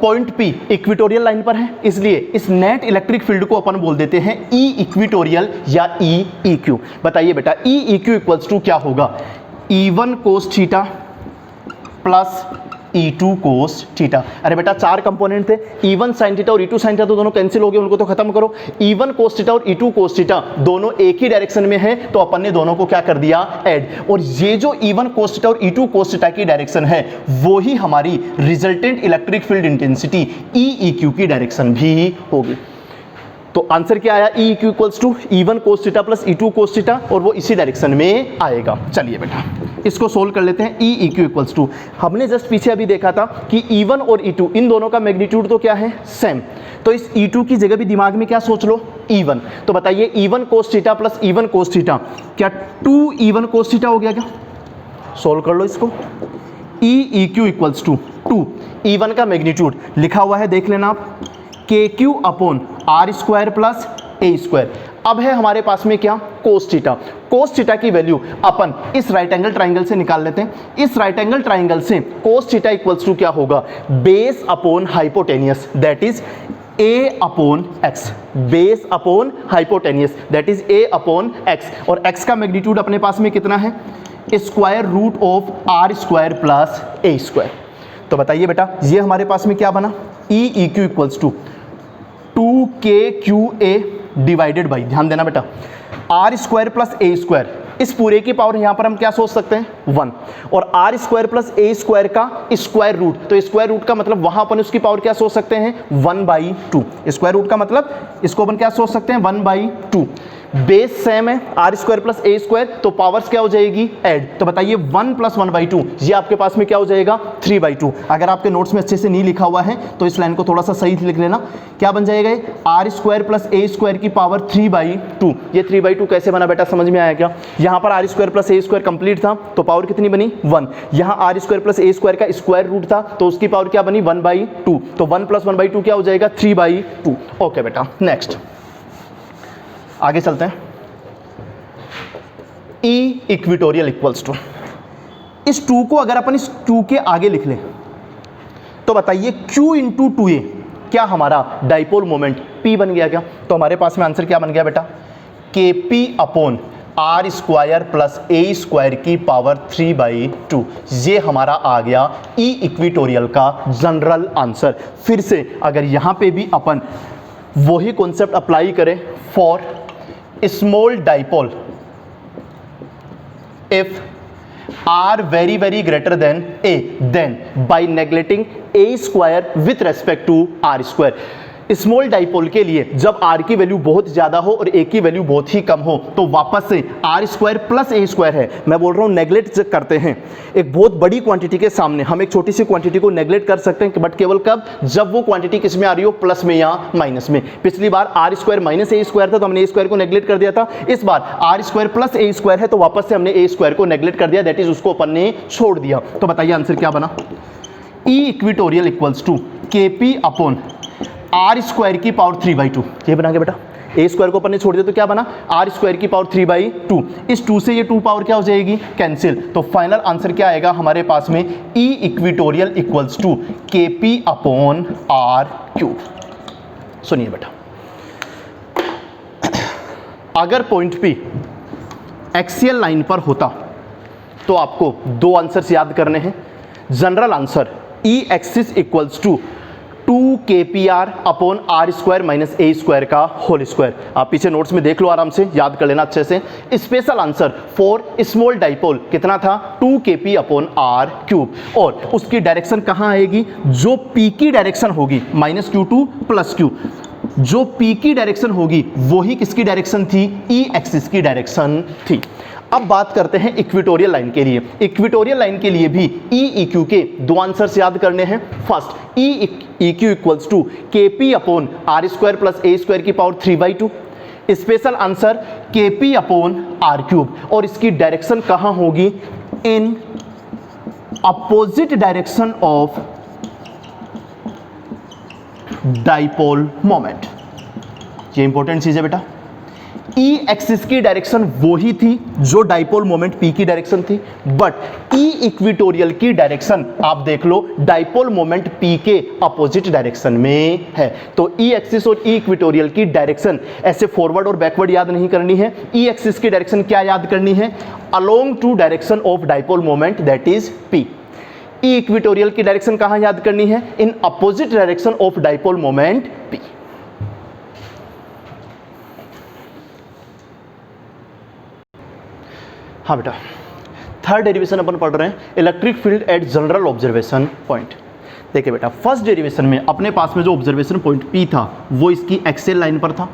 point P equatorial line पर है, इसलिए इस नेट इलेक्ट्रिक फील्ड को अपन बोल देते हैं E इक्वेटोरियल या E EQ। बताइए बेटा E EQ इक्वल्स टू क्या होगा? E1 cos theta plus E2 cos theta. अरे बेटा चार कंपोनेंट थे, E1 साइन थीटा और E2 साइन थीटा तो दोनों कैंसिल हो गए, उनको तो खत्म करो। E1 कोस थीटा और E2 कोस थीटा दोनों एक ही डायरेक्शन में है, तो अपन ने दोनों को क्या कर दिया? ऐड। और ये जो E1 कोस थीटा और E2 कोस थीटा की डायरेक्शन है वो ही हमारी resultant electric field intensity E EQ की डायरेक्शन भी होगी। तो आंसर क्या आया? E EQ equals to E1 cos theta plus E2 cos theta और वो इसी डायरेक्शन में आएगा। चलिए बेटा इसको सोल्व कर लेते हैं। E EQ इक्वल्स टू, हमने जस्ट पीछे अभी देखा था कि E1 और E2 इन दोनों का मैग्नीट्यूड तो क्या है? सेम। तो इस E2 की जगह भी दिमाग में क्या सोच लो? E1। तो बताइए E1 cos theta plus E1 cos theta क्या 2 E1 कोस थीटा हो गया क्या? सोल्व कर लो इसको। E EQ equals to 2 E1 का मैग्नीट्यूड लिखा हुआ है, देख लेना आप, KQ upon R square plus A square. अब है हमारे पास में क्या? Cos theta. कोस थीटा की वैल्यू अपन इस राइट एंगल ट्राइंगल से निकाल लेते हैं। इस राइट एंगल ट्राइंगल से कोस थीटा इक्वल्स टू क्या होगा? Base upon hypotenuse, that is A upon x। Base upon hypotenuse that is A upon x। और x का मैग्नीट्यूड अपने पास में कितना है? Square root of R square plus A square. तो बताइए बेटा ये हमारे पास में क्या बना? E EQ equals to 2KQA divided by, ध्यान देना बेटा, R square plus A square, इस पूरे की पावर यहाँ पर हम क्या सोच सकते हैं? 1, और R square plus A square का स्क्वायर रूट, तो स्क्वायर रूट का मतलब वहाँ अपन उसकी पावर क्या सोच सकते हैं? 1/2। स्क्वायर रूट का मतलब इसको अपन क्या सोच सकते हैं? 1/2। बेस सेम है R square plus A square, तो पावर्स क्या हो जाएगी? ऐड। तो बताइए 1 प्लस 1/2 ये आपके पास में क्या हो जाएगा? 3/2। अगर आपके नोट्स में अच्छे से नहीं लिखा हुआ है तो इस लाइन को थोड़ा सा सही लिख लेना। क्या बन जाएगा ये? R square plus A square की पावर 3/2। ये 3/2 कैसे बना बेटा, समझ में आया क्या? यहाँ पर R square plus A square complete था तो पावर कितनी बनी? 1। यहाँ R square plus A square का स्क्वायर रूट था तो उसकी पावर क्या बनी? 1/2। तो 1 प्लस 1/2 क्या हो जाएगा? 3/2। ओके बेटा नेक्स्ट आगे चलते हैं। E इक्वेटोरियल इक्वल्स टू, इस 2 को अगर अपन इस 2 के आगे लिख लें तो बताइए Q इंटू 2A क्या हमारा डाइपोल मोमेंट P बन गया क्या? तो हमारे पास में आंसर क्या बन गया बेटा? KP upon R square plus A square की पावर 3/2। ये हमारा आ गया E इक्वेटोरियल का जनरल आंसर। फिर से अगर यहाँ पे भी अपन वही कॉन्सेप्ट अप्लाई करें for small dipole, if R very greater than A, then by neglecting A square with respect to R square, small dipole के लिए जब R की वैल्यू बहुत ज़्यादा हो और A की वैल्यू बहुत ही कम हो तो वापस से R square plus A square है, मैं बोल रहा हूँ नेगलेक्ट करते हैं। एक बहुत बड़ी क्वांटिटी के सामने हम एक छोटी सी क्वांटिटी को नेगलेक्ट कर सकते हैं, बट केवल कब? जब वो क्वांटिटी किस में आ रही हो? प्लस में या माइनस में। पिछली बार R square minus A square था तो हमने A स्क्वायर को नेगलेक्ट कर दिया था। इस बार R square plus A square है तो वापस से हमने A स्क्वायर को नेगलेक्ट कर दिया, दैट इज उसको अपन ने छोड़ दिया। तो बताइए आंसर क्या बना? E equatorial equals to KP upon R square की पावर 3/2। ये बना के बेटा A स्क्वायर को अपन ने छोड़ दिया तो क्या बना? R स्क्वायर की पावर 3/2। इस 2 से ये 2 पावर क्या हो जाएगी? कैंसिल। तो फाइनल आंसर क्या आएगा हमारे पास में? E equatorial equals to KP upon R³। सुनिए बेटा, अगर पॉइंट P एक्सियल लाइन पर होता तो आपको 2 आंसर्स याद करने हैं। General answer E axis equals to 2kpr upon R square minus A square का होल स्क्वायर। आप पीछे नोट्स में देख लो, आराम से याद कर लेना अच्छे से। Special answer for small dipole कितना था, 2kp अपॉन आर क्यूब। और उसकी डायरेक्शन कहाँ आएगी, जो पी की डायरेक्शन होगी माइनस Q2 प्लस Q, जो पी की डायरेक्शन होगी वही किसकी डायरेक्शन थी, ई एक्सिस की डायरेक्शन थी। अब बात करते हैं इक्वेटोरियल लाइन के लिए। इक्वेटोरियल लाइन के लिए भी ई इक्यू के दो आंसर्स याद करने हैं। First E EQ equals to KP upon R square plus A square की power 3/2। Special answer KP upon R cube, और इसकी डायरेक्शन कहां होगी, in opposite direction of dipole moment. ये इंपॉर्टेंट चीज है बेटा। ई एक्सिस की डायरेक्शन वो ही थी जो डाइपोल मोमेंट पी की डायरेक्शन थी, बट ई इक्वेटोरियल की डायरेक्शन आप देख लो डाइपोल मोमेंट पी के अपोजिट डायरेक्शन में है। तो ई एक्सिस और ई इक्वेटोरियल की डायरेक्शन ऐसे फॉरवर्ड और बैकवर्ड याद नहीं करनी है। ई एक्सिस की डायरेक्शन क्या याद करनी है, along to direction of dipole moment that is P. E equatorial की डायरेक्शन कहां याद करनी है, in opposite direction of dipole moment P. हाँ बेटा, थर्ड डेरिवेशन अपन पढ़ रहे हैं, electric field at general observation point. देखिए बेटा, फर्स्ट डेरिवेशन में अपने पास में जो ऑब्जर्वेशन पॉइंट पी था वो इसकी एक्सेल लाइन पर था।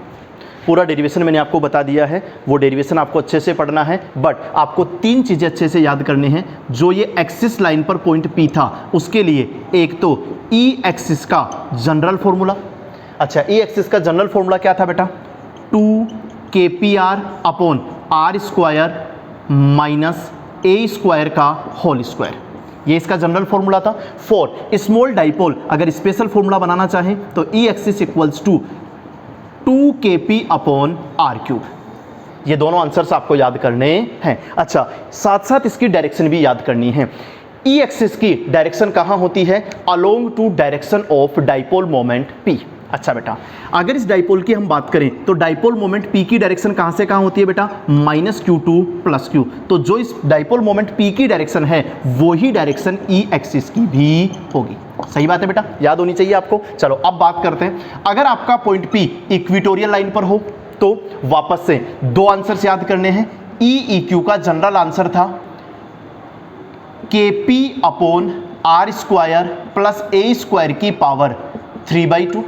पूरा डेरिवेशन मैंने आपको बता दिया है, वो डेरिवेशन आपको अच्छे से पढ़ना है, बट आपको तीन चीज़ें अच्छे से याद करनी है। जो ये एक्सिस लाइन पर पॉइंट पी था उसके लिए एक तो ई एक्सिस का जनरल फॉर्मूला। अच्छा, ई एक्सिस का जनरल फॉर्मूला क्या था बेटा, 2kpr upon R square minus A square का होल स्क्वायर, ये इसका जनरल फॉर्मूला था। फॉर स्मॉल डाइपोल अगर स्पेशल फॉर्मूला बनाना चाहें तो E axis equals to 2kp upon R cube. ये दोनों आंसर्स आपको याद करने हैं। अच्छा, साथ साथ इसकी डायरेक्शन भी याद करनी है। ई एक्सिस की डायरेक्शन कहाँ होती है, along to direction of dipole moment P. अच्छा बेटा, अगर इस डाइपोल की हम बात करें तो डाइपोल मोमेंट पी की डायरेक्शन कहाँ से कहाँ होती है बेटा, माइनस Q2 प्लस Q। तो जो इस डाइपोल मोमेंट पी की डायरेक्शन है वही डायरेक्शन ई एक्सिस की भी होगी। सही बात है बेटा, याद होनी चाहिए आपको। चलो अब बात करते हैं, अगर आपका पॉइंट पी इक्वेटोरियल लाइन पर हो तो वापस से दो आंसर्स याद करने हैं। ई इक्यू का जनरल आंसर था KP upon R square plus A square की पावर 3/2,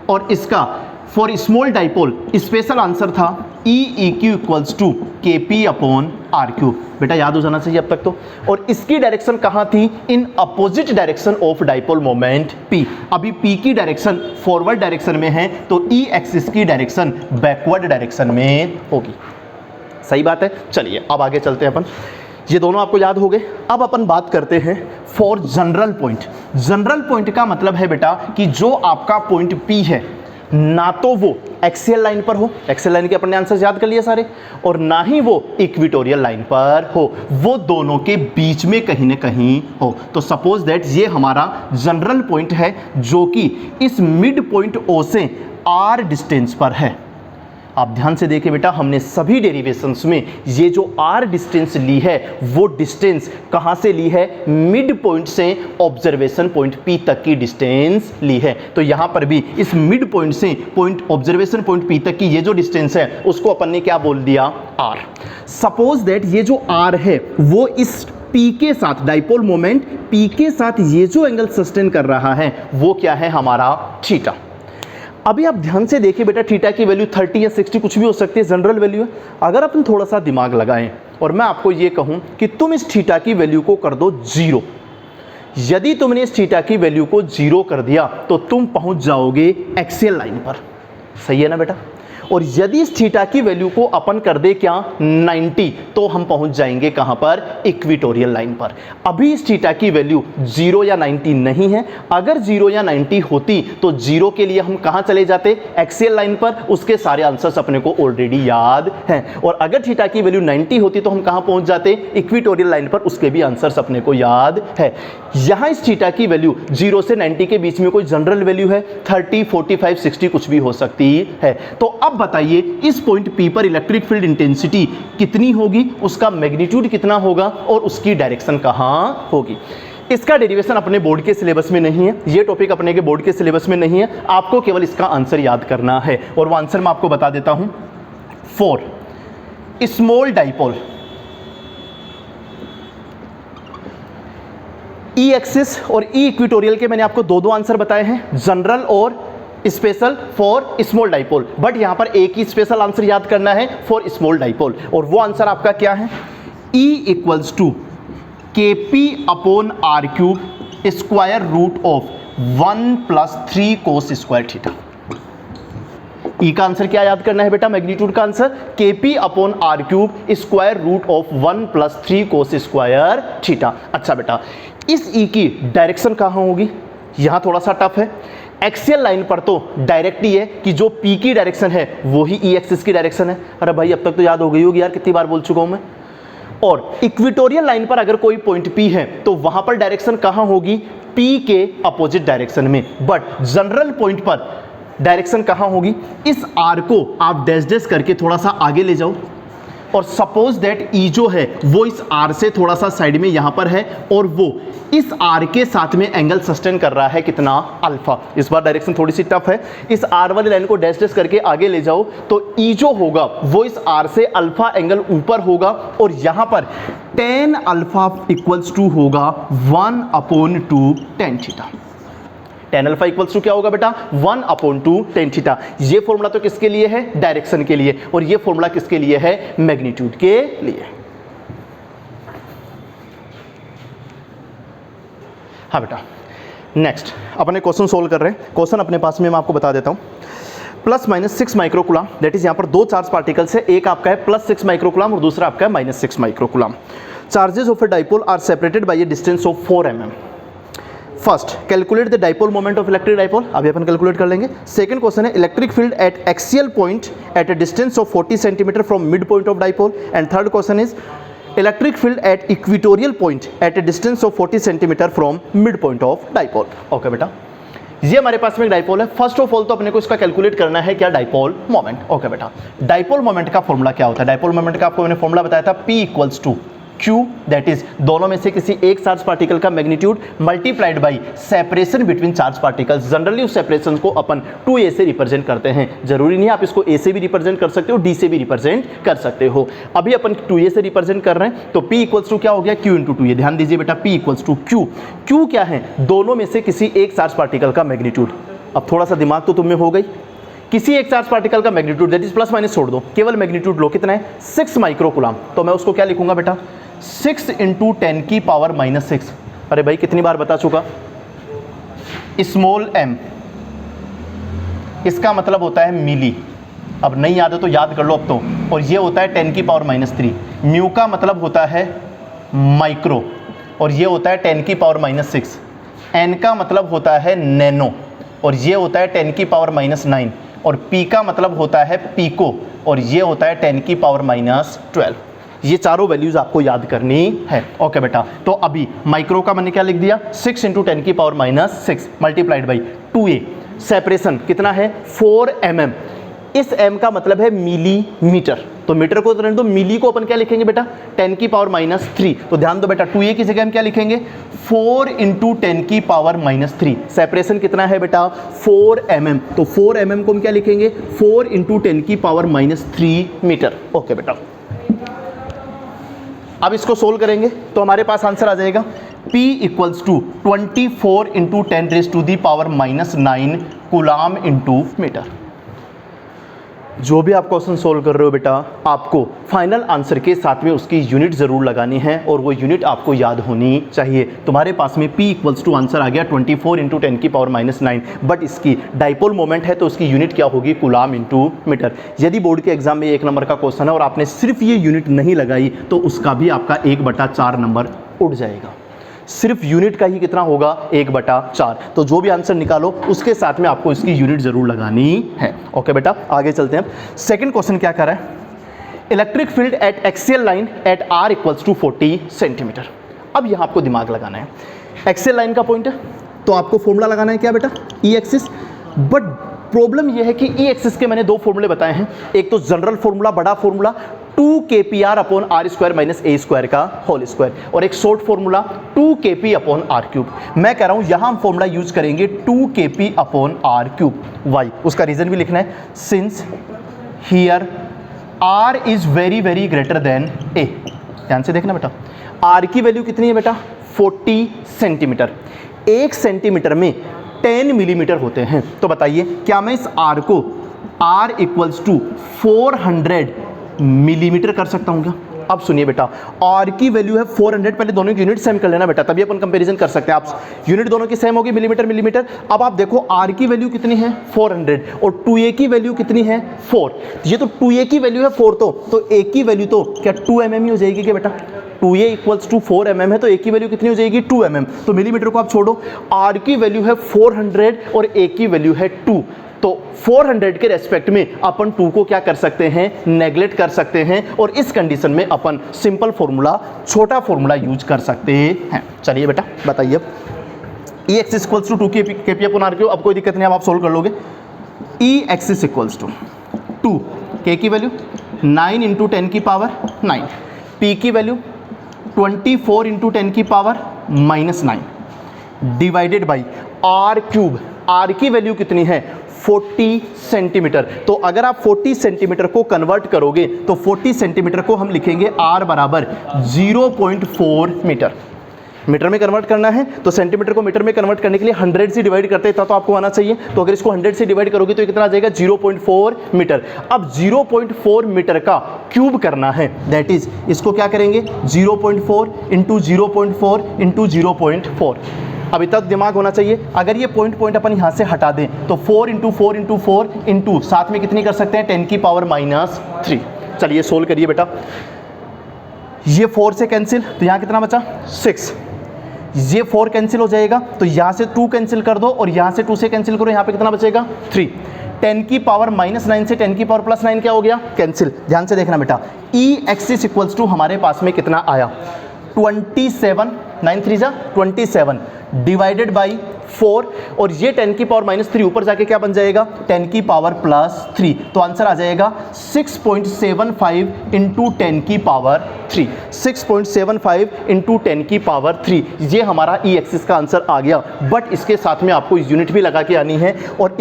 और इसका for small dipole special answer था E EQ equals to KP upon R cube. बेटा याद हो जाना चाहिए अब तक तो। और इसकी डायरेक्शन कहाँ थी, इन opposite direction of dipole moment P। अभी P की डायरेक्शन फॉरवर्ड डायरेक्शन में है तो ई एक्सिस की डायरेक्शन बैकवर्ड डायरेक्शन में होगी। सही बात है। चलिए अब आगे चलते हैं अपन, ये दोनों आपको याद हो गए। अब अपन बात करते हैं for general point. General point का मतलब है बेटा कि जो आपका पॉइंट P है ना तो वो एक्सियल लाइन पर हो, एक्सियल लाइन के अपने आंसर याद कर लिए सारे, और ना ही वो इक्वेटोरियल लाइन पर हो, वो दोनों के बीच में कहीं ना कहीं हो। तो सपोज दैट ये हमारा जनरल पॉइंट है जो कि इस मिड पॉइंट O से R डिस्टेंस पर है। आप ध्यान से देखिए बेटा, हमने सभी डेरिवेशंस में ये जो R डिस्टेंस ली है वो डिस्टेंस कहाँ से ली है, मिड पॉइंट से ऑब्जर्वेशन पॉइंट P तक की डिस्टेंस ली है। तो यहाँ पर भी इस मिड पॉइंट से पॉइंट ऑब्जर्वेशन पॉइंट P तक की ये जो डिस्टेंस है उसको अपन ने क्या बोल दिया, R। सपोज दैट ये जो R है वो इस P के साथ डाइपोल मोमेंट P के साथ ये जो एंगल सस्टेन कर रहा है वो क्या है, हमारा थीटा। अभी आप ध्यान से देखिए बेटा, थीटा की वैल्यू 30 या 60 कुछ भी हो सकती है, जनरल वैल्यू है। अगर अपन थोड़ा सा दिमाग लगाएं और मैं आपको ये कहूं कि तुम इस थीटा की वैल्यू को कर दो 0, यदि तुमने इस थीटा की वैल्यू को 0 कर दिया तो तुम पहुंच जाओगे एक्सियल लाइन पर। सही है ना बेटा। और यदि इस थीटा की वैल्यू को अपन कर दे क्या, 90, तो हम पहुंच जाएंगे कहां पर, इक्वेटोरियल लाइन पर। अभी इस थीटा की वैल्यू 0 या 90 नहीं है। अगर 0 या 90 होती तो 0 के लिए हम कहां चले जाते, एक्सियल लाइन पर। उसके सारे आंसर्स अपने को ऑलरेडी याद हैं। और अगर थीटा की वैल्यू 90 होती तो हम कहां पहुंच जाते, इक्वेटोरियल लाइन पर। उसके भी आंसर्स अपने को याद है। यहां इस थीटा की वैल्यू 0 से 90 के बीच में कोई जनरल वैल्यू है, 30, 45, 60 कुछ भी हो सकती है। तो अब बताइए इस पॉइंट P पर इलेक्ट्रिक फील्ड इंटेंसिटी कितनी होगी, उसका मैग्नीट्यूड कितना होगा और उसकी डायरेक्शन कहां होगी। इसका डेरिवेशन अपने बोर्ड के सिलेबस में नहीं है, ये टॉपिक अपने के बोर्ड के सिलेबस में नहीं है, आपको केवल इसका आंसर याद करना है। और वो आंसर मैं आपको बता देता हूं। For small dipole E axis और ई इक्वेटोरियल के मैंने आपको दो आंसर बताए हैं, जनरल और special for small dipole, but यहां पर एक ही स्पेशल आंसर याद करना है फॉर स्मॉल डाइपोल। और वो आंसर आपका क्या है? E equals to KP upon R cube square root of 1 plus 3 cos square theta. E का आंसर क्या याद करना है बेटा? मैग्नीट्यूड का answer KP upon R cube square root of 1 plus 3 cos square theta. अच्छा बेटा, इस ई की डायरेक्शन कहाँ होगी? यहाँ थोड़ा सा टफ है। एक्सियल लाइन पर तो डायरेक्ट ही है कि जो P की डायरेक्शन है वो ही ई एक्सिस की डायरेक्शन है। अरे भाई अब तक तो याद हो गई होगी यार, कितनी बार बोल चुका हूँ मैं। और इक्वेटोरियल लाइन पर अगर कोई पॉइंट P है तो वहाँ पर डायरेक्शन कहाँ होगी? P के अपोजिट डायरेक्शन में। बट जनरल पॉइंट पर डायरेक्शन कहाँ होगी? इस R को आप डैश डैश करके थोड़ा सा आगे ले जाओ और सपोज दैट E जो है वो इस R से थोड़ा सा साइड में यहाँ पर है और वो इस R के साथ में एंगल सस्टेन कर रहा है कितना? अल्फा। इस बार डायरेक्शन थोड़ी सी टफ है। इस R वाली लाइन को डैश डैश करके आगे ले जाओ तो E जो होगा वो इस R से अल्फा एंगल ऊपर होगा और यहाँ पर tan अल्फा इक्वल्स टू होगा 1/2 tan theta. tan alpha equals to क्या होगा बेटा? 1/2 tan थीटा। ये फॉर्मूला तो किसके लिए है? डायरेक्शन के लिए। और ये फॉर्मूला किसके लिए है? मैग्नीट्यूड के लिए। हाँ बेटा, नेक्स्ट अपने क्वेश्चन सोल्व कर रहे हैं। क्वेश्चन अपने पास में मैं आपको बता देता हूं। +-6 माइक्रोकुलम, दैट इज यहां पर दो चार्ज पार्टिकल्स है, एक आपका है +6 माइक्रोकुलम और दूसरा आपका है -6 microcoulomb. Charges of a dipole are separated by a distance of 4 mm। First, calculate the dipole moment of electric dipole, अभी अपन कैलकुलेट कर लेंगे। सेकंड क्वेश्चन है electric field at axial point at a distance of 40 centimetre from mid point of dipole. And third question is electric field at equatorial point at a distance of 40 centimetre from mid point of dipole. Okay बेटा, ये हमारे पास में एक dipole है। First of all तो अपने को इसका कैलकुलेट करना है क्या? Dipole moment. ओके बेटा, डाइपोल मोमेंट का फॉर्मूला क्या होता है? डाइपोल मोमेंट का आपको मैंने फॉर्मूला बताया था, P equals to Q, that is दोनों में से किसी एक चार्ज पार्टिकल का magnitude multiplied by separation between charge particles. Generally उस सेपरेशन को अपन 2a से रिप्रेजेंट करते हैं। जरूरी नहीं है, आप इसको a से भी रिप्रेजेंट कर सकते हो, d से भी रिप्रेजेंट कर सकते हो। अभी अपन 2a से रिप्रेजेंट कर रहे हैं तो P इक्वल्स टू क्या हो गया? Q into 2a। ध्यान दीजिए बेटा, P equals to Q। Q क्या है? दोनों में से किसी एक चार्ज पार्टिकल का मैग्नीट्यूड। अब थोड़ा सा दिमाग तो तुम में हो गई। किसी एक चार्ज पार्टिकल का magnitude, that is plus minus छोड़ दो, केवल मैग्नीट्यूड लो। कितना है? 6 माइक्रोकुलम। तो मैं उसको क्या लिखूंगा बेटा? 6 × 10⁻⁻⁶। अरे भाई कितनी बार बता चुका, स्मॉल m इसका मतलब होता है मिली। अब नहीं याद है तो याद कर लो अब तो। और ये होता है 10⁻³ म्यू का मतलब होता है माइक्रो और ये होता है 10⁻⁶। n का मतलब होता है नैनो और ये होता है 10⁻⁹ और p का मतलब होता है पीको और ये होता है 10⁻12। ये चारों वैल्यूज आपको याद करनी है। ओके बेटा, तो अभी माइक्रो का मैंने क्या लिख दिया? 6 × 10⁻⁶ मल्टीप्लाइड बाई 2a। सेपरेशन कितना है? 4 mm। इस m का मतलब है मिलीमीटर, तो मीटर को तो मिली को अपन क्या लिखेंगे बेटा? 10⁻⁻3। तो ध्यान दो बेटा, 2a की जगह हम क्या लिखेंगे? 4 × 10⁻⁻3। सेपरेशन कितना है बेटा? 4 mm। तो 4 mm को हम क्या लिखेंगे? 4 × 10⁻³ मीटर। ओके बेटा, अब इसको सोल्व करेंगे तो हमारे पास आंसर आ जाएगा P equals to 24 × 10⁻⁻9 coulomb into metre. जो भी आप क्वेश्चन सोल्व कर रहे हो बेटा, आपको फाइनल आंसर के साथ में उसकी यूनिट ज़रूर लगानी है और वो यूनिट आपको याद होनी चाहिए। तुम्हारे पास में P इक्वल्स टू आंसर आ गया 24 × 10⁻⁹, बट इसकी डाइपोल मोमेंट है तो उसकी यूनिट क्या होगी? Coulomb into metre. यदि बोर्ड के एग्जाम में 1 नंबर का क्वेश्चन है और आपने सिर्फ ये यूनिट नहीं लगाई तो उसका भी आपका 1/4 नंबर उड़ जाएगा। सिर्फ यूनिट का ही कितना होगा? 1/4। तो जो भी आंसर निकालो उसके साथ में आपको इसकी यूनिट जरूर लगानी है। ओके बेटा, आगे चलते हैं। सेकंड क्वेश्चन क्या कर रहा है? Electric field at axial line at r equals to 40 centimetre. अब यहाँ आपको दिमाग लगाना है। एक्सियल लाइन का पॉइंट है तो आपको फॉर्मूला लगाना है क्या बेटा? E axis. बट प्रॉब्लम यह है कि ई एक्सिस के मैंने 2 फॉर्मूले बताए हैं। एक तो जनरल फॉर्मूला, बड़ा formula 2 kpr upon R square minus A square का होल स्क्वायर, और एक short formula 2 kp upon R cube. मैं कह रहा हूं यहां हम फॉर्मूला यूज करेंगे 2 kp upon R cube. Why, उसका रीजन भी लिखना है, since here r is very very greater than a। ध्यान से देखना बेटा, r की वैल्यू कितनी है बेटा, 40 सेंटीमीटर। 1 सेंटीमीटर में 10 मिलीमीटर होते हैं। तो बताइए क्या मैं इस r को r इक्वल्स टू 400 मिलीमीटर कर सकता हूँ क्या? अब सुनिए बेटा, r की वैल्यू है 400, पहले दोनों की यूनिट सेम कर लेना बेटा, तभी अपन कंपैरिजन कर सकते हैं। आप यूनिट दोनों की सेम होगी, मिलीमीटर मिलीमीटर। अब आप देखो r की वैल्यू कितनी है 400 और 2a की वैल्यू कितनी है 4। ये तो 2a की वैल्यू है 4, तो a की वैल्यू तो क्या 2 mm ही हो जाएगी क्या बेटा? 2a इक्वल्स टू 4 mm है, तो a की वैल्यू कितनी हो जाएगी 2 mm। तो मिलीमीटर को आप छोड़ो, r की वैल्यू है 400 और a की वैल्यू है 2, तो 400 के रेस्पेक्ट में अपन 2 को क्या कर सकते हैं, नेगलेक्ट कर सकते हैं, और इस कंडीशन में अपन सिंपल फॉर्मूला, छोटा फॉर्मूला यूज कर सकते हैं। चलिए बेटा बताइए, E axis equals to 2 kp upon R cube. अब कोई दिक्कत नहीं, अब आप सोल्व कर लोगे। E axis equals to 2 k की वैल्यू 9 इंटू 10 की पावर 9, p की वैल्यू 24 इंटू 10 की power minus 9 divided by R cube. आर की वैल्यू कितनी है 40 सेंटीमीटर। तो अगर आप 40 सेंटीमीटर को कन्वर्ट करोगे तो 40 सेंटीमीटर को हम लिखेंगे r बराबर 0.4 मीटर। मीटर में कन्वर्ट करना है तो सेंटीमीटर को मीटर में कन्वर्ट करने के लिए 100 से डिवाइड करते हैं, तो आपको आना चाहिए। तो अगर इसको 100 से डिवाइड करोगे तो कितना आ जाएगा 0.4 मीटर। अब 0.4 मीटर का क्यूब करना है, दैट इज इसको क्या करेंगे 0.4 इंटू 0.4 इंटू 0.4। अभी तक दिमाग होना चाहिए। अगर ये पॉइंट अपन यहाँ से हटा दें तो 4 इंटू 4 इंटू 4 इंटू साथ में कितनी कर सकते हैं 10 की पावर माइनस 3। चलिए सोल्व करिए बेटा, ये 4 से कैंसिल तो यहाँ कितना बचा 6, ये 4 कैंसिल हो जाएगा तो यहाँ से 2 कैंसिल कर दो और यहाँ से 2 से कैंसिल करो, यहाँ पे कितना बचेगा 3। 10 की पावर माइनस 9 से 10 की पावर प्लस 9 क्या हो गया कैंसिल। ध्यान से देखना बेटा, ई एक्सिस इक्वल्स टू हमारे पास में कितना आया 27, 9 3 जा 27 डिवाइडेड बाई 4, और ये 10 की पावर माइनस 3 ऊपर जाके क्या बन जाएगा 10 की पावर प्लस 3। तो आंसर आ जाएगा 6.75 इंटू 10 की पावर 3। 6.75 इंटू 10 की पावर 3, ये हमारा ई एक्सिस का आंसर आ गया। बट इसके साथ में आपको यूनिट भी लगा के आनी है, और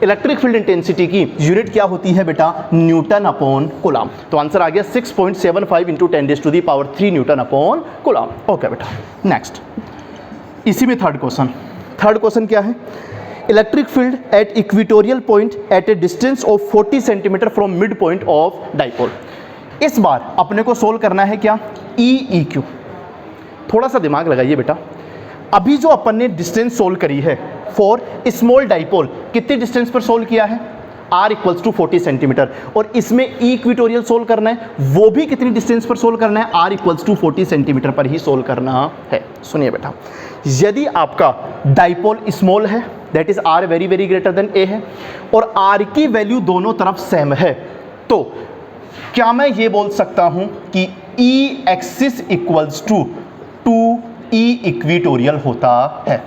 इलेक्ट्रिक फील्ड इंटेंसिटी की यूनिट क्या होती है बेटा न्यूटन अपॉन कूलम। तो आंसर आ गया 6.75 into 10⁻³ newton upon coulomb. Okay बेटा, नेक्स्ट इसी में थर्ड क्वेश्चन क्या है, electric field at equatorial point at a distance of 40 centimetre from mid point of dipole. इस बार अपने को सोल्व करना है क्या ई क्यू। थोड़ा सा दिमाग लगाइए बेटा, अभी जो अपन ने डिस्टेंस सोल्व करी है फॉर स्मॉल डाइपोल, कितनी डिस्टेंस पर सोल्व किया है r इक्वल्स टू 40 सेंटीमीटर, और इसमें ई इक्वेटोरियल सोल्व करना है, वो भी कितनी डिस्टेंस पर सोल्व करना है r इक्वल्स टू 40 सेंटीमीटर पर ही सोल्व करना है। सुनिए बेटा, यदि आपका डाइपोल स्मॉल है that is r very very greater than a है, और r की वैल्यू दोनों तरफ सेम है, तो क्या मैं ये बोल सकता हूं कि E axis equals to 2e equatorial होता है।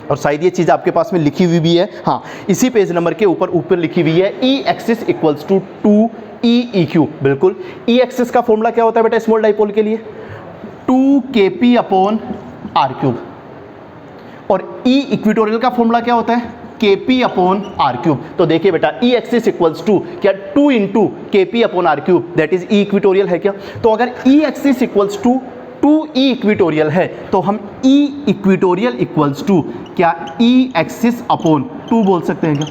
और शायद ये चीज़ आपके पास में लिखी हुई भी है, हाँ इसी पेज नंबर के ऊपर लिखी हुई है E axis equals to 2e बिल्कुल। ई एक्सिस का फॉर्मूला क्या होता है बेटा स्मॉल डाइपोल के लिए 2kp अपॉन आर क्यूब, और ई इक्वेटोरियल का फॉर्मूला क्या होता है kp अपॉन आर क्यूब। तो देखिए बेटा ई एक्सिस इक्वल्स टू क्या 2 into kp upon R cube, that is E equatorial है क्या। तो अगर E axis equals to 2e equatorial है तो हम e इक्वेटोरियल इक्वल्स टू क्या e एक्सिस अपॉन 2 बोल सकते हैं क्या।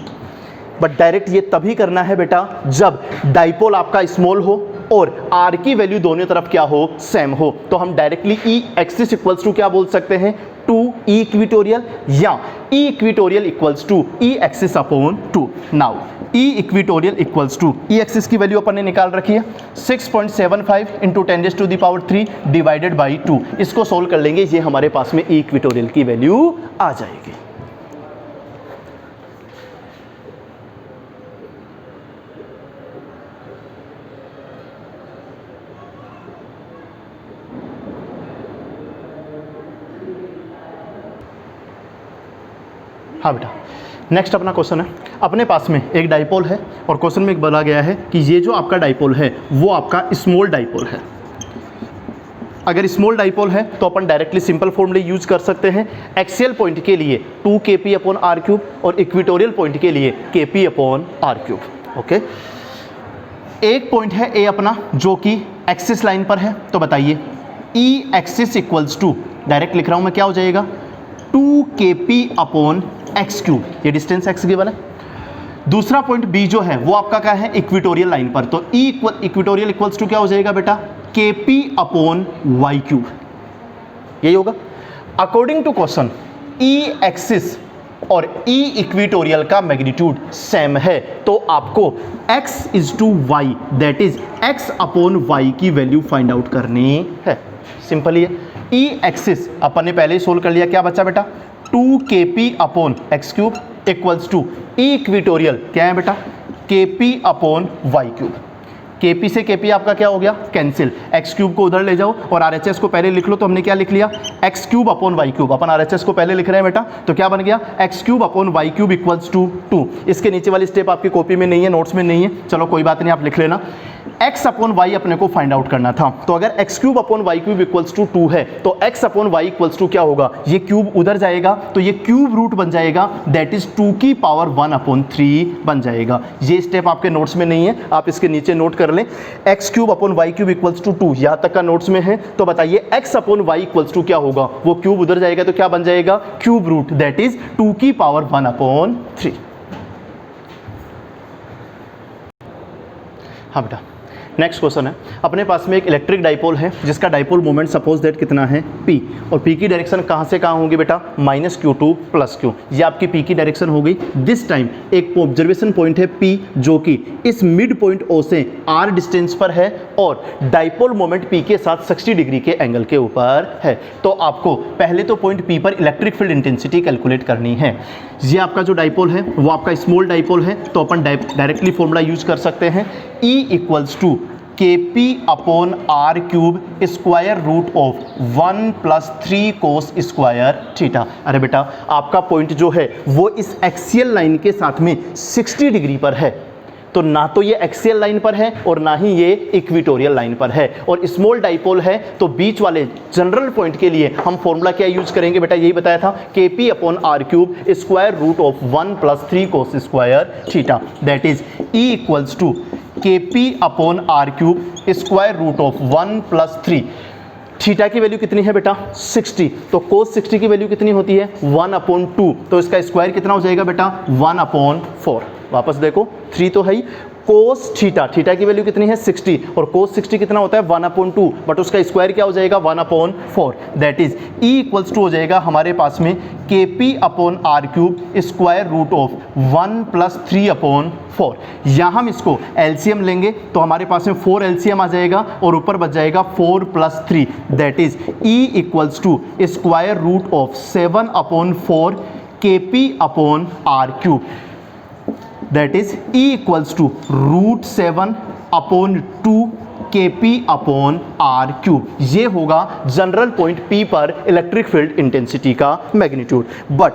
बट डायरेक्ट ये तभी करना है बेटा जब डाइपोल आपका स्मॉल हो और r की वैल्यू दोनों तरफ क्या हो सेम हो। तो हम directly e axis equals to क्या बोल सकते हैं 2e इक्वेटोरियल, या e equatorial equals to e axis upon 2। Now e equatorial equals to e axis की वैल्यू अपन ने निकाल रखी है 6.75 इंटू 10⁻³ डिवाइडेड बाई 2। इसको सोल्व कर लेंगे, ये हमारे पास में e इक्वेटोरियल की वैल्यू आ जाएगी। हाँ बेटा, नेक्स्ट अपना क्वेश्चन है अपने पास में एक डाइपोल है और क्वेश्चन में बोला गया है कि ये जो आपका डाइपोल है वो आपका स्मॉल डाइपोल है। अगर स्मॉल डाइपोल है तो अपन डायरेक्टली सिंपल फॉर्मूले यूज कर सकते हैं। एक्सियल पॉइंट के लिए 2kp/r³ और इक्वेटोरियल पॉइंट के लिए kp/r³। ओके, एक पॉइंट है ए अपना जो कि एक्सिस लाइन पर है, तो बताइए E axis equals to, direct लिख रहा हूं मैं, क्या हो जाएगा 2kp/x³। ये डिस्टेंस x गिवन है। दूसरा पॉइंट बी जो है वो आपका क्या है, इक्वेटोरियल लाइन पर, तो ई इक्वेटोरियल इक्वल्स टू क्या हो जाएगा बेटा kp/y³। यही होगा। According to question E axis और ई इक्वेटोरियल का मैग्नीट्यूड सेम है, तो आपको x/y दैट इज x/y की वैल्यू फाइंड आउट करनी है। सिंपल ही है। ई एक्सिस अपन ने पहले ही सोल्व कर लिया, क्या बचा बेटा 2kp/x³ equals to E equatorial क्या है बेटा kp/y³। kp से kp आपका क्या हो गया, कैंसिल। x³ को उधर ले जाओ और RHS को पहले लिख लो, तो हमने क्या लिख लिया x³/y³। अपन RHS को पहले लिख रहे हैं बेटा, तो क्या बन गया x³/y³ इक्वल्स टू 2। इसके नीचे वाली स्टेप आपकी कॉपी में नहीं है, नोट्स में नहीं है, चलो कोई बात नहीं, आप लिख लेना। x/y अपने को फाइंड आउट करना था, तो अगर x³/y³ इक्वल्स टू 2 है तो x/y इक्वल्स टू क्या होगा, ये क्यूब उधर जाएगा तो ये क्यूब रूट बन जाएगा, दैट इज 2⁻⁴ बन जाएगा। ये स्टेप आपके नोट्स में नहीं है, आप इसके नीचे नोट कर लें। x³/y³ इक्वल्स टू 2 यहां तक का नोट्स में है, तो बताइए x/y इक्वल्स टू क्या होगा, वो क्यूब उधर जाएगा तो क्या बन जाएगा क्यूब रूट, दैट इज 2⁻⁴। हाँ बेटा, नेक्स्ट क्वेश्चन है। अपने पास में एक इलेक्ट्रिक डाइपोल है जिसका डाइपोल मोमेंट सपोज दैट कितना है p, और p की डायरेक्शन कहाँ से कहाँ होगी बेटा -q2 + q। ये आपकी p की डायरेक्शन हो गई। दिस टाइम एक ऑब्जर्वेशन पॉइंट है p जो कि इस मिड पॉइंट o से r डिस्टेंस पर है और डाइपोल मोमेंट p के साथ 60 डिग्री के एंगल के ऊपर है। तो आपको पहले तो पॉइंट p पर इलेक्ट्रिक फील्ड इंटेंसिटी कैलकुलेट करनी है। ये आपका जो डाइपोल है वो आपका स्मॉल डाइपोल है, तो अपन डायरेक्टली फॉर्मूला यूज कर सकते हैं E equals to kp/r³ square root of 1 + 3 cos square theta. अरे बेटा, आपका पॉइंट जो है वो इस एक्सियल लाइन के साथ में 60 डिग्री पर है, तो ना तो ये एक्सियल लाइन पर है और ना ही ये इक्वेटोरियल लाइन पर है, और स्मॉल डाइपोल है, तो बीच वाले जनरल पॉइंट के लिए हम फॉर्मूला क्या यूज करेंगे बेटा, यही बताया था kp/r³ square root of 1 + 3 cos square theta, that is E equals to kp/r³ square root of 1 + 3। Theta की वैल्यू कितनी है बेटा 60, तो cos 60 की वैल्यू कितनी होती है 1/2, तो इसका स्क्वायर कितना हो जाएगा बेटा 1/4। वापस देखो 3 तो है ही, cos थीटा, थीटा की वैल्यू कितनी है 60 और cos 60 कितना होता है 1/2, बट उसका स्क्वायर क्या हो जाएगा 1/4, that is E equals to हो जाएगा हमारे पास में kp/r³ स्क्वायर रूट ऑफ 1 + 3/4। यहाँ हम इसको एलसीएम लेंगे तो हमारे पास में 4 एलसीएम आ जाएगा और ऊपर बच जाएगा 4 + 3, that is E equals to square root of 7/4 kp/r³, that is E equals to √7/2 kp/r³। ये होगा जनरल पॉइंट P पर इलेक्ट्रिक फील्ड इंटेंसिटी का मैग्नीट्यूड। बट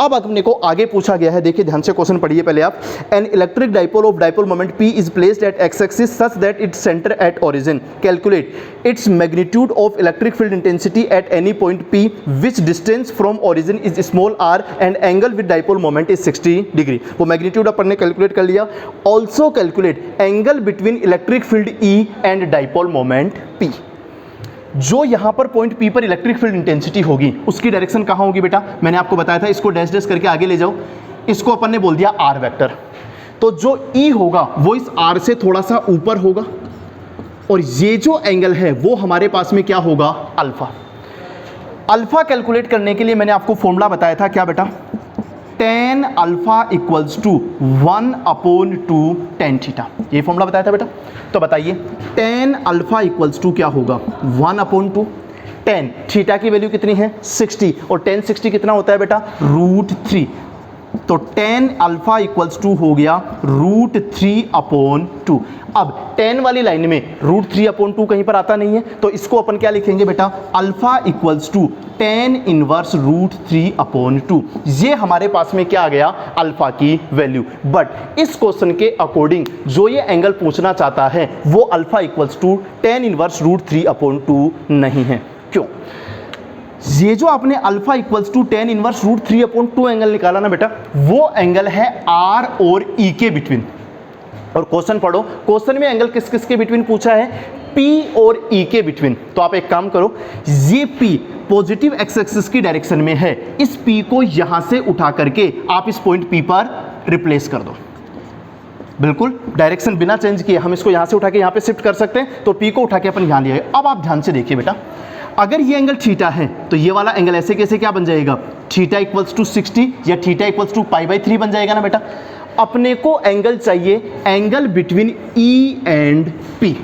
अब अपने को आगे पूछा गया है, देखिए ध्यान से क्वेश्चन पढ़िए पहले आप। An electric dipole of dipole moment P is placed eight x axis such that its centre at origin, calculate its magnitude of electric field intensity at any point P which distance from origin is small r and angle with dipole moment is 60 degree. वो magnitude अपन ने calculate कर लिया। Also calculate angle between electric field E and dipole moment P। जो यहां पर point P पर electric field intensity होगी उसकी डायरेक्शन कहां होगी बेटा, मैंने आपको बताया था, इसको डैश डैश करके आगे ले जाओ, इसको अपन ने बोल दिया r वेक्टर। तो जो E होगा वो इस r से थोड़ा सा ऊपर होगा और ये जो एंगल है वो हमारे पास में क्या होगा अल्फा। अल्फा कैलकुलेट करने के लिए मैंने आपको फॉर्मूला बताया था, क्या बेटा tan alpha equals to 1/2 tan theta, ये फॉर्मूला बताया था बेटा। तो बताइए tan अल्फा इक्वल्स टू क्या होगा 1/2, tan थीटा की वैल्यू कितनी है 60 और tan 60 कितना होता है बेटा √3, तो tan अल्फा इक्वल्स टू हो गया √3/2। अब tan वाली लाइन में √3/2 कहीं पर आता नहीं है, तो इसको अपन क्या लिखेंगे बेटा, alpha equals to tan inverse √3/2। ये हमारे पास में क्या आ गया, अल्फा की वैल्यू। बट इस क्वेश्चन के अकॉर्डिंग जो ये एंगल पूछना चाहता है वो alpha equals to tan inverse √3/2 नहीं है। क्यों? ये जो आपने alpha equals to tan inverse √3/2 angle निकाला ना बेटा, वो एंगल है R और E के बिटवीन। और क्वेश्चन पढ़ो, क्वेश्चन में एंगल किस किस के बिटवीन पूछा है, P और E के बिटवीन। तो आप एक काम करो, ये P पॉजिटिव एक्स एक्सिस की डायरेक्शन में है, इस P को यहां से उठा करके आप इस पॉइंट P पर रिप्लेस कर दो। बिल्कुल डायरेक्शन बिना चेंज किए हम इसको यहां से उठा के यहां पे शिफ्ट कर सकते हैं, तो P को उठा के अपन यहां ले आए। अब आप ध्यान से देखिए बेटा, अगर ये एंगल थीटा है तो ये वाला एंगल ऐसे कैसे क्या बन जाएगा, थीटा इक्वल्स टू 60 या थीटा इक्वल्स टू π/3 बन जाएगा ना बेटा। अपने को एंगल चाहिए, angle between E and P।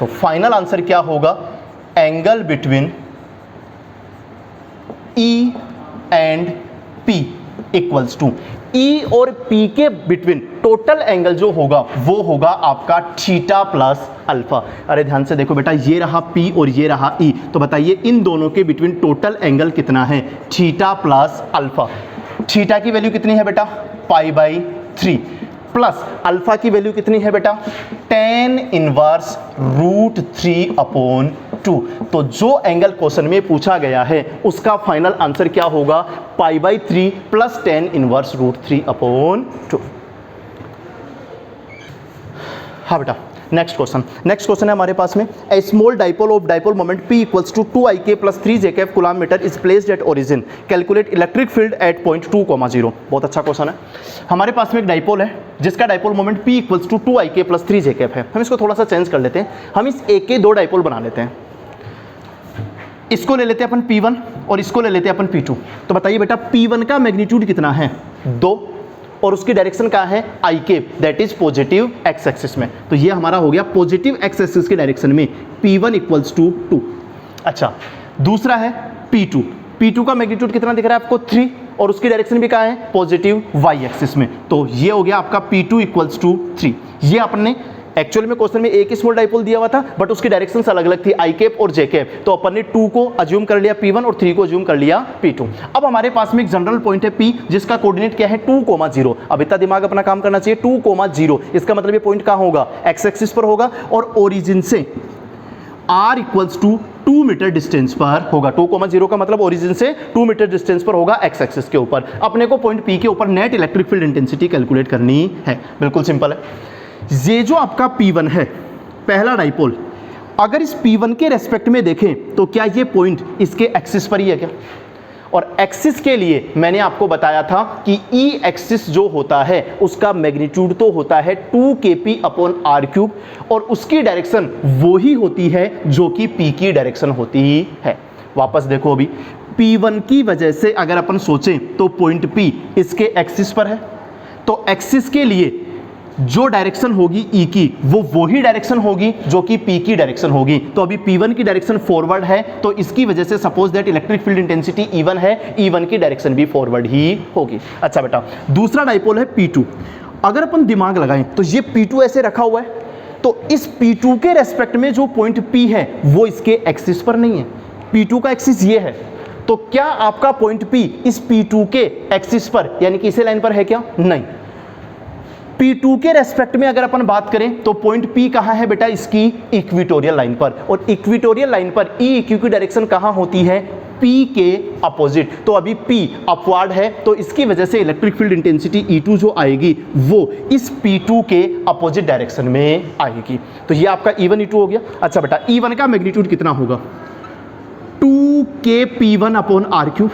तो फाइनल आंसर क्या होगा, angle between E and P equals to E और P के बिटवीन टोटल एंगल जो होगा वो होगा आपका थीटा प्लस अल्फा। अरे ध्यान से देखो बेटा, ये रहा P और ये रहा E, तो बताइए इन दोनों के बिटवीन टोटल एंगल कितना है, थीटा प्लस अल्फा। थीटा की वैल्यू कितनी है बेटा, π/3 प्लस अल्फा की वैल्यू कितनी है बेटा, tan इनवर्स √3/2। तो जो एंगल क्वेश्चन में पूछा गया है उसका फाइनल आंसर क्या होगा, π/3 प्लस tan इनवर्स √3/2। हाँ बेटा, नेक्स्ट क्वेश्चन है हमारे पास में, a small dipole of dipole moment P equals to 2ik plus 3jk coulomb metre is placed at origin, calculate electric field at point 2,0। बहुत अच्छा क्वेश्चन है। हमारे पास में एक डाइपोल है जिसका dipole moment P equals to 2ik plus 3jk है। हम इसको थोड़ा सा चेंज कर लेते हैं, हम इस एक के दो डाइपोल बना लेते हैं। इसको ले लेते हैं अपन P1 और इसको ले लेते हैं अपन P2। तो बताइए बेटा, P1 का मैग्नीट्यूड कितना है, 2, और उसकी डायरेक्शन क्या है, आई के, that is positive x axis में। तो ये हमारा हो गया पॉजिटिव एक्स एक्सिस की डायरेक्शन में P1 इक्वल्स टू 2। अच्छा, दूसरा है P2। P2 का मैग्नीट्यूड कितना दिख रहा है आपको, 3, और उसकी डायरेक्शन भी क्या है, पॉजिटिव वाई एक्सिस में। तो ये हो गया आपका P2 इक्वल्स टू 3। ये अपने एक्चुअल में क्वेश्चन में एक ही स्मॉल डाइपोल दिया हुआ था, बट उसकी डायरेक्शन अलग अलग थी, आई कैप और जे कैप। तो अपन ने 2 को अज्यूम कर लिया P1 और 3 को अज्यूम कर लिया P2। अब हमारे पास में एक जनरल पॉइंट है P, जिसका कोऑर्डिनेट क्या है, 2,0। अब इतना दिमाग अपना काम करना चाहिए, 2,0। इसका मतलब ये पॉइंट कहाँ होगा, एक्स एक्सिस पर होगा, और ओरिजिन से r equals to 2 metre distance पर होगा। 2,0 का मतलब ओरिजिन से 2 मीटर डिस्टेंस पर होगा एक्स एक्सिस के ऊपर। अपने को पॉइंट P के ऊपर net electric field intensity calculate करनी है। बिल्कुल सिंपल है। ये जो आपका P1 है, पहला डाइपोल, अगर इस P1 के रेस्पेक्ट में देखें तो क्या ये पॉइंट इसके एक्सिस पर ही है क्या? और एक्सिस के लिए मैंने आपको बताया था कि ई एक्सिस जो होता है उसका मैग्नीट्यूड तो होता है 2kp/r³, और उसकी डायरेक्शन वो ही होती है जो कि P की डायरेक्शन होती है। वापस देखो, अभी P1 की वजह से अगर अपन सोचें तो पॉइंट P इसके एक्सिस पर है, तो एक्सिस के लिए जो डायरेक्शन होगी E की वो ही डायरेक्शन होगी जो कि P की डायरेक्शन होगी। तो अभी P1 की डायरेक्शन फॉरवर्ड है, तो इसकी वजह से suppose that electric field intensity E1 है, E1 की डायरेक्शन भी फॉरवर्ड ही होगी। अच्छा बेटा, दूसरा डाइपोल है P2। अगर अपन दिमाग लगाएं तो ये P2 ऐसे रखा हुआ है, तो इस P2 के रेस्पेक्ट में जो पॉइंट P है वो इसके एक्सिस पर नहीं है। P2 का एक्सिस ये है, तो क्या आपका पॉइंट P इस P2 के एक्सिस पर यानी कि इसी लाइन पर है क्या? नहीं। P2 के रेस्पेक्ट में अगर अपन बात करें तो पॉइंट P कहाँ है बेटा, इसकी इक्विटोरियल लाइन पर, और इक्विटोरियल लाइन पर EQ की डायरेक्शन कहाँ होती है, P के अपोजिट। तो अभी P अपवार्ड है, तो इसकी वजह से इलेक्ट्रिक फील्ड इंटेंसिटी E2 जो आएगी वो इस P2 के अपोजिट डायरेक्शन में आएगी। तो ये आपका E1 E2 हो गया। अच्छा बेटा, E1 का मैग्नीट्यूड कितना होगा, 2kp1/r³।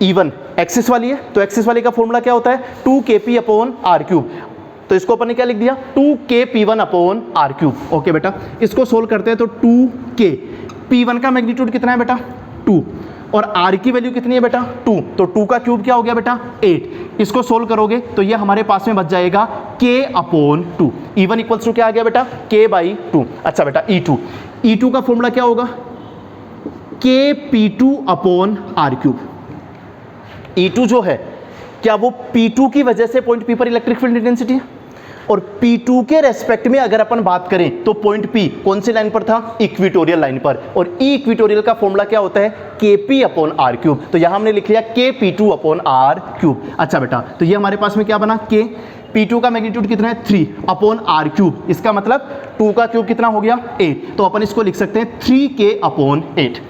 E1 एक्सिस वाली है, तो एक्सिस वाली का फॉर्मूला क्या होता है, 2kp/r³। तो इसको अपन ने क्या लिख दिया, 2kp1/r³। ओके बेटा, इसको सोल्व करते हैं तो 2k, P1 का मैग्नीट्यूड कितना है बेटा, 2, और r की वैल्यू कितनी है बेटा, 2, तो 2 का क्यूब क्या हो गया बेटा, 8। इसको सोल्व करोगे तो ये हमारे पास में बच जाएगा k/2। E1 इक्वल्स टू क्या आ गया बेटा, k/2। अच्छा बेटा, E2 का फॉर्मूला क्या होगा, kp2/r³। E2 जो है क्या वो P2 की वजह से पॉइंट P पर इलेक्ट्रिक फील्ड इंटेंसिटी है? और P2 के रेस्पेक्ट में अगर अपन बात करें तो पॉइंट P कौन सी लाइन पर था? इक्वेटोरियल लाइन पर। और ई इक्वेटोरियल का फॉर्मूला क्या होता है? Kp upon R cube. तो यहां हमने लिख लिया Kp2 अपॉन आर क्यूब। अच्छा बेटा, तो ये हमारे पास में क्या बना? K P2 का मैग्नीट्यूड कितना है? 3 अपॉन आर क्यूब। इसका मतलब 2 का क्यूब कितना हो गया? 8। तो अपन इसको लिख सकते हैं 3K upon 8।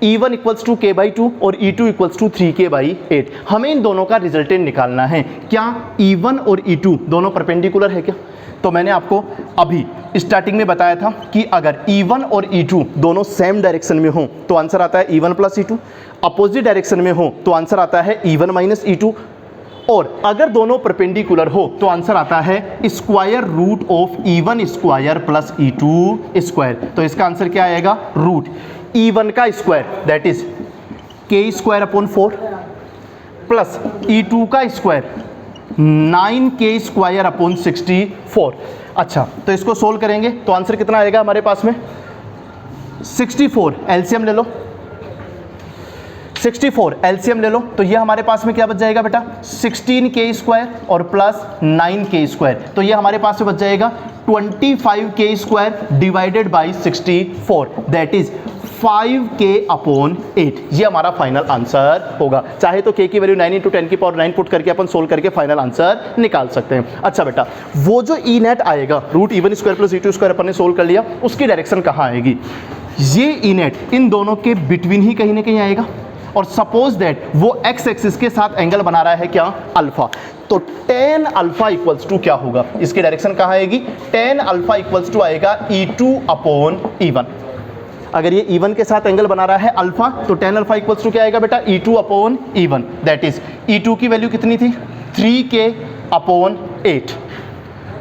E1 equals to K by 2 और E2 equals to 3K by 8। हमें इन दोनों का रिजल्टेंट निकालना है। क्या E1 और E2 दोनों परपेंडिकुलर है क्या? तो मैंने आपको अभी स्टार्टिंग में बताया था कि अगर E1 और E2 दोनों सेम डायरेक्शन में हो तो आंसर आता है E1 plus E2। Opposite direction में हो तो आंसर आता है E1 माइनस E2। और अगर दोनों परपेंडिकुलर हो तो आंसर आता है square root of E1 square plus E2 square. तो इसका आंसर क्या आएगा? रूट E1 का square that is K square upon 4 plus E2 का स्क्वायर 9K स्क्वायर अपॉन 64। अच्छा, तो इसको सोल्व करेंगे तो आंसर कितना आएगा हमारे पास में? 64। एलसीएम ले लो, 64 एलसीएम ले लो। तो ये हमारे पास में क्या बच जाएगा बेटा? 16K स्क्वायर और प्लस 9K स्क्वायर। तो ये हमारे पास में बच जाएगा 25K square divided by 64 that is 5K upon 8। ये हमारा फाइनल आंसर होगा। चाहे तो K की वैल्यू 9 × 10 की पावर 9 पुट करके अपन सोल्व करके फाइनल आंसर निकाल सकते हैं। अच्छा बेटा, वो जो ई नेट आएगा root E1 square plus E2 square अपन ने सोल्व कर लिया, उसकी डायरेक्शन कहाँ आएगी? ये ई नेट इन दोनों के बिटवीन ही कहीं ना कहीं आएगा। और सपोज दैट वो एक्स एक्सिस के साथ एंगल बना रहा है क्या? अल्फा। तो tan अल्फा इक्वल्स टू क्या होगा? इसकी डायरेक्शन कहाँ आएगी? tan अल्फा इक्वल्स टू आएगा E2 अपॉन E1। अगर ये E1 के साथ एंगल बना रहा है अल्फा तो tan अल्फा इक्वल्स टू क्या आएगा बेटा? E2 upon E1 that is E2 की वैल्यू कितनी थी? 3K अपॉन 8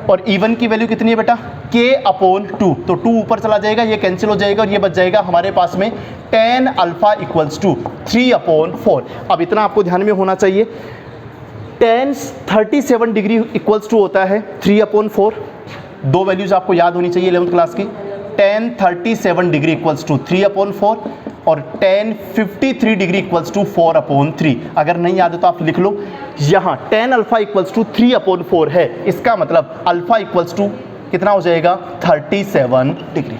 और E1 की वैल्यू कितनी है बेटा? K upon 2। तो 2 ऊपर चला जाएगा, ये कैंसिल हो जाएगा और ये बच जाएगा हमारे पास में tan alpha equals to 3 upon 4। अब इतना आपको ध्यान में होना चाहिए, tan 37 डिग्री इक्वल्स टू होता है 3 अपॉन 4। दो वैल्यूज आपको याद होनी चाहिए 11th क्लास की। tan 37 degree equals to 3 upon 4 और tan 53 degree equals to 4 upon 3। अगर नहीं याद है तो आप लिख लो, यहाँ tan alpha equals to 3 upon 4 है, इसका मतलब अल्फा इक्वल्स टू कितना हो जाएगा? 37 डिग्री।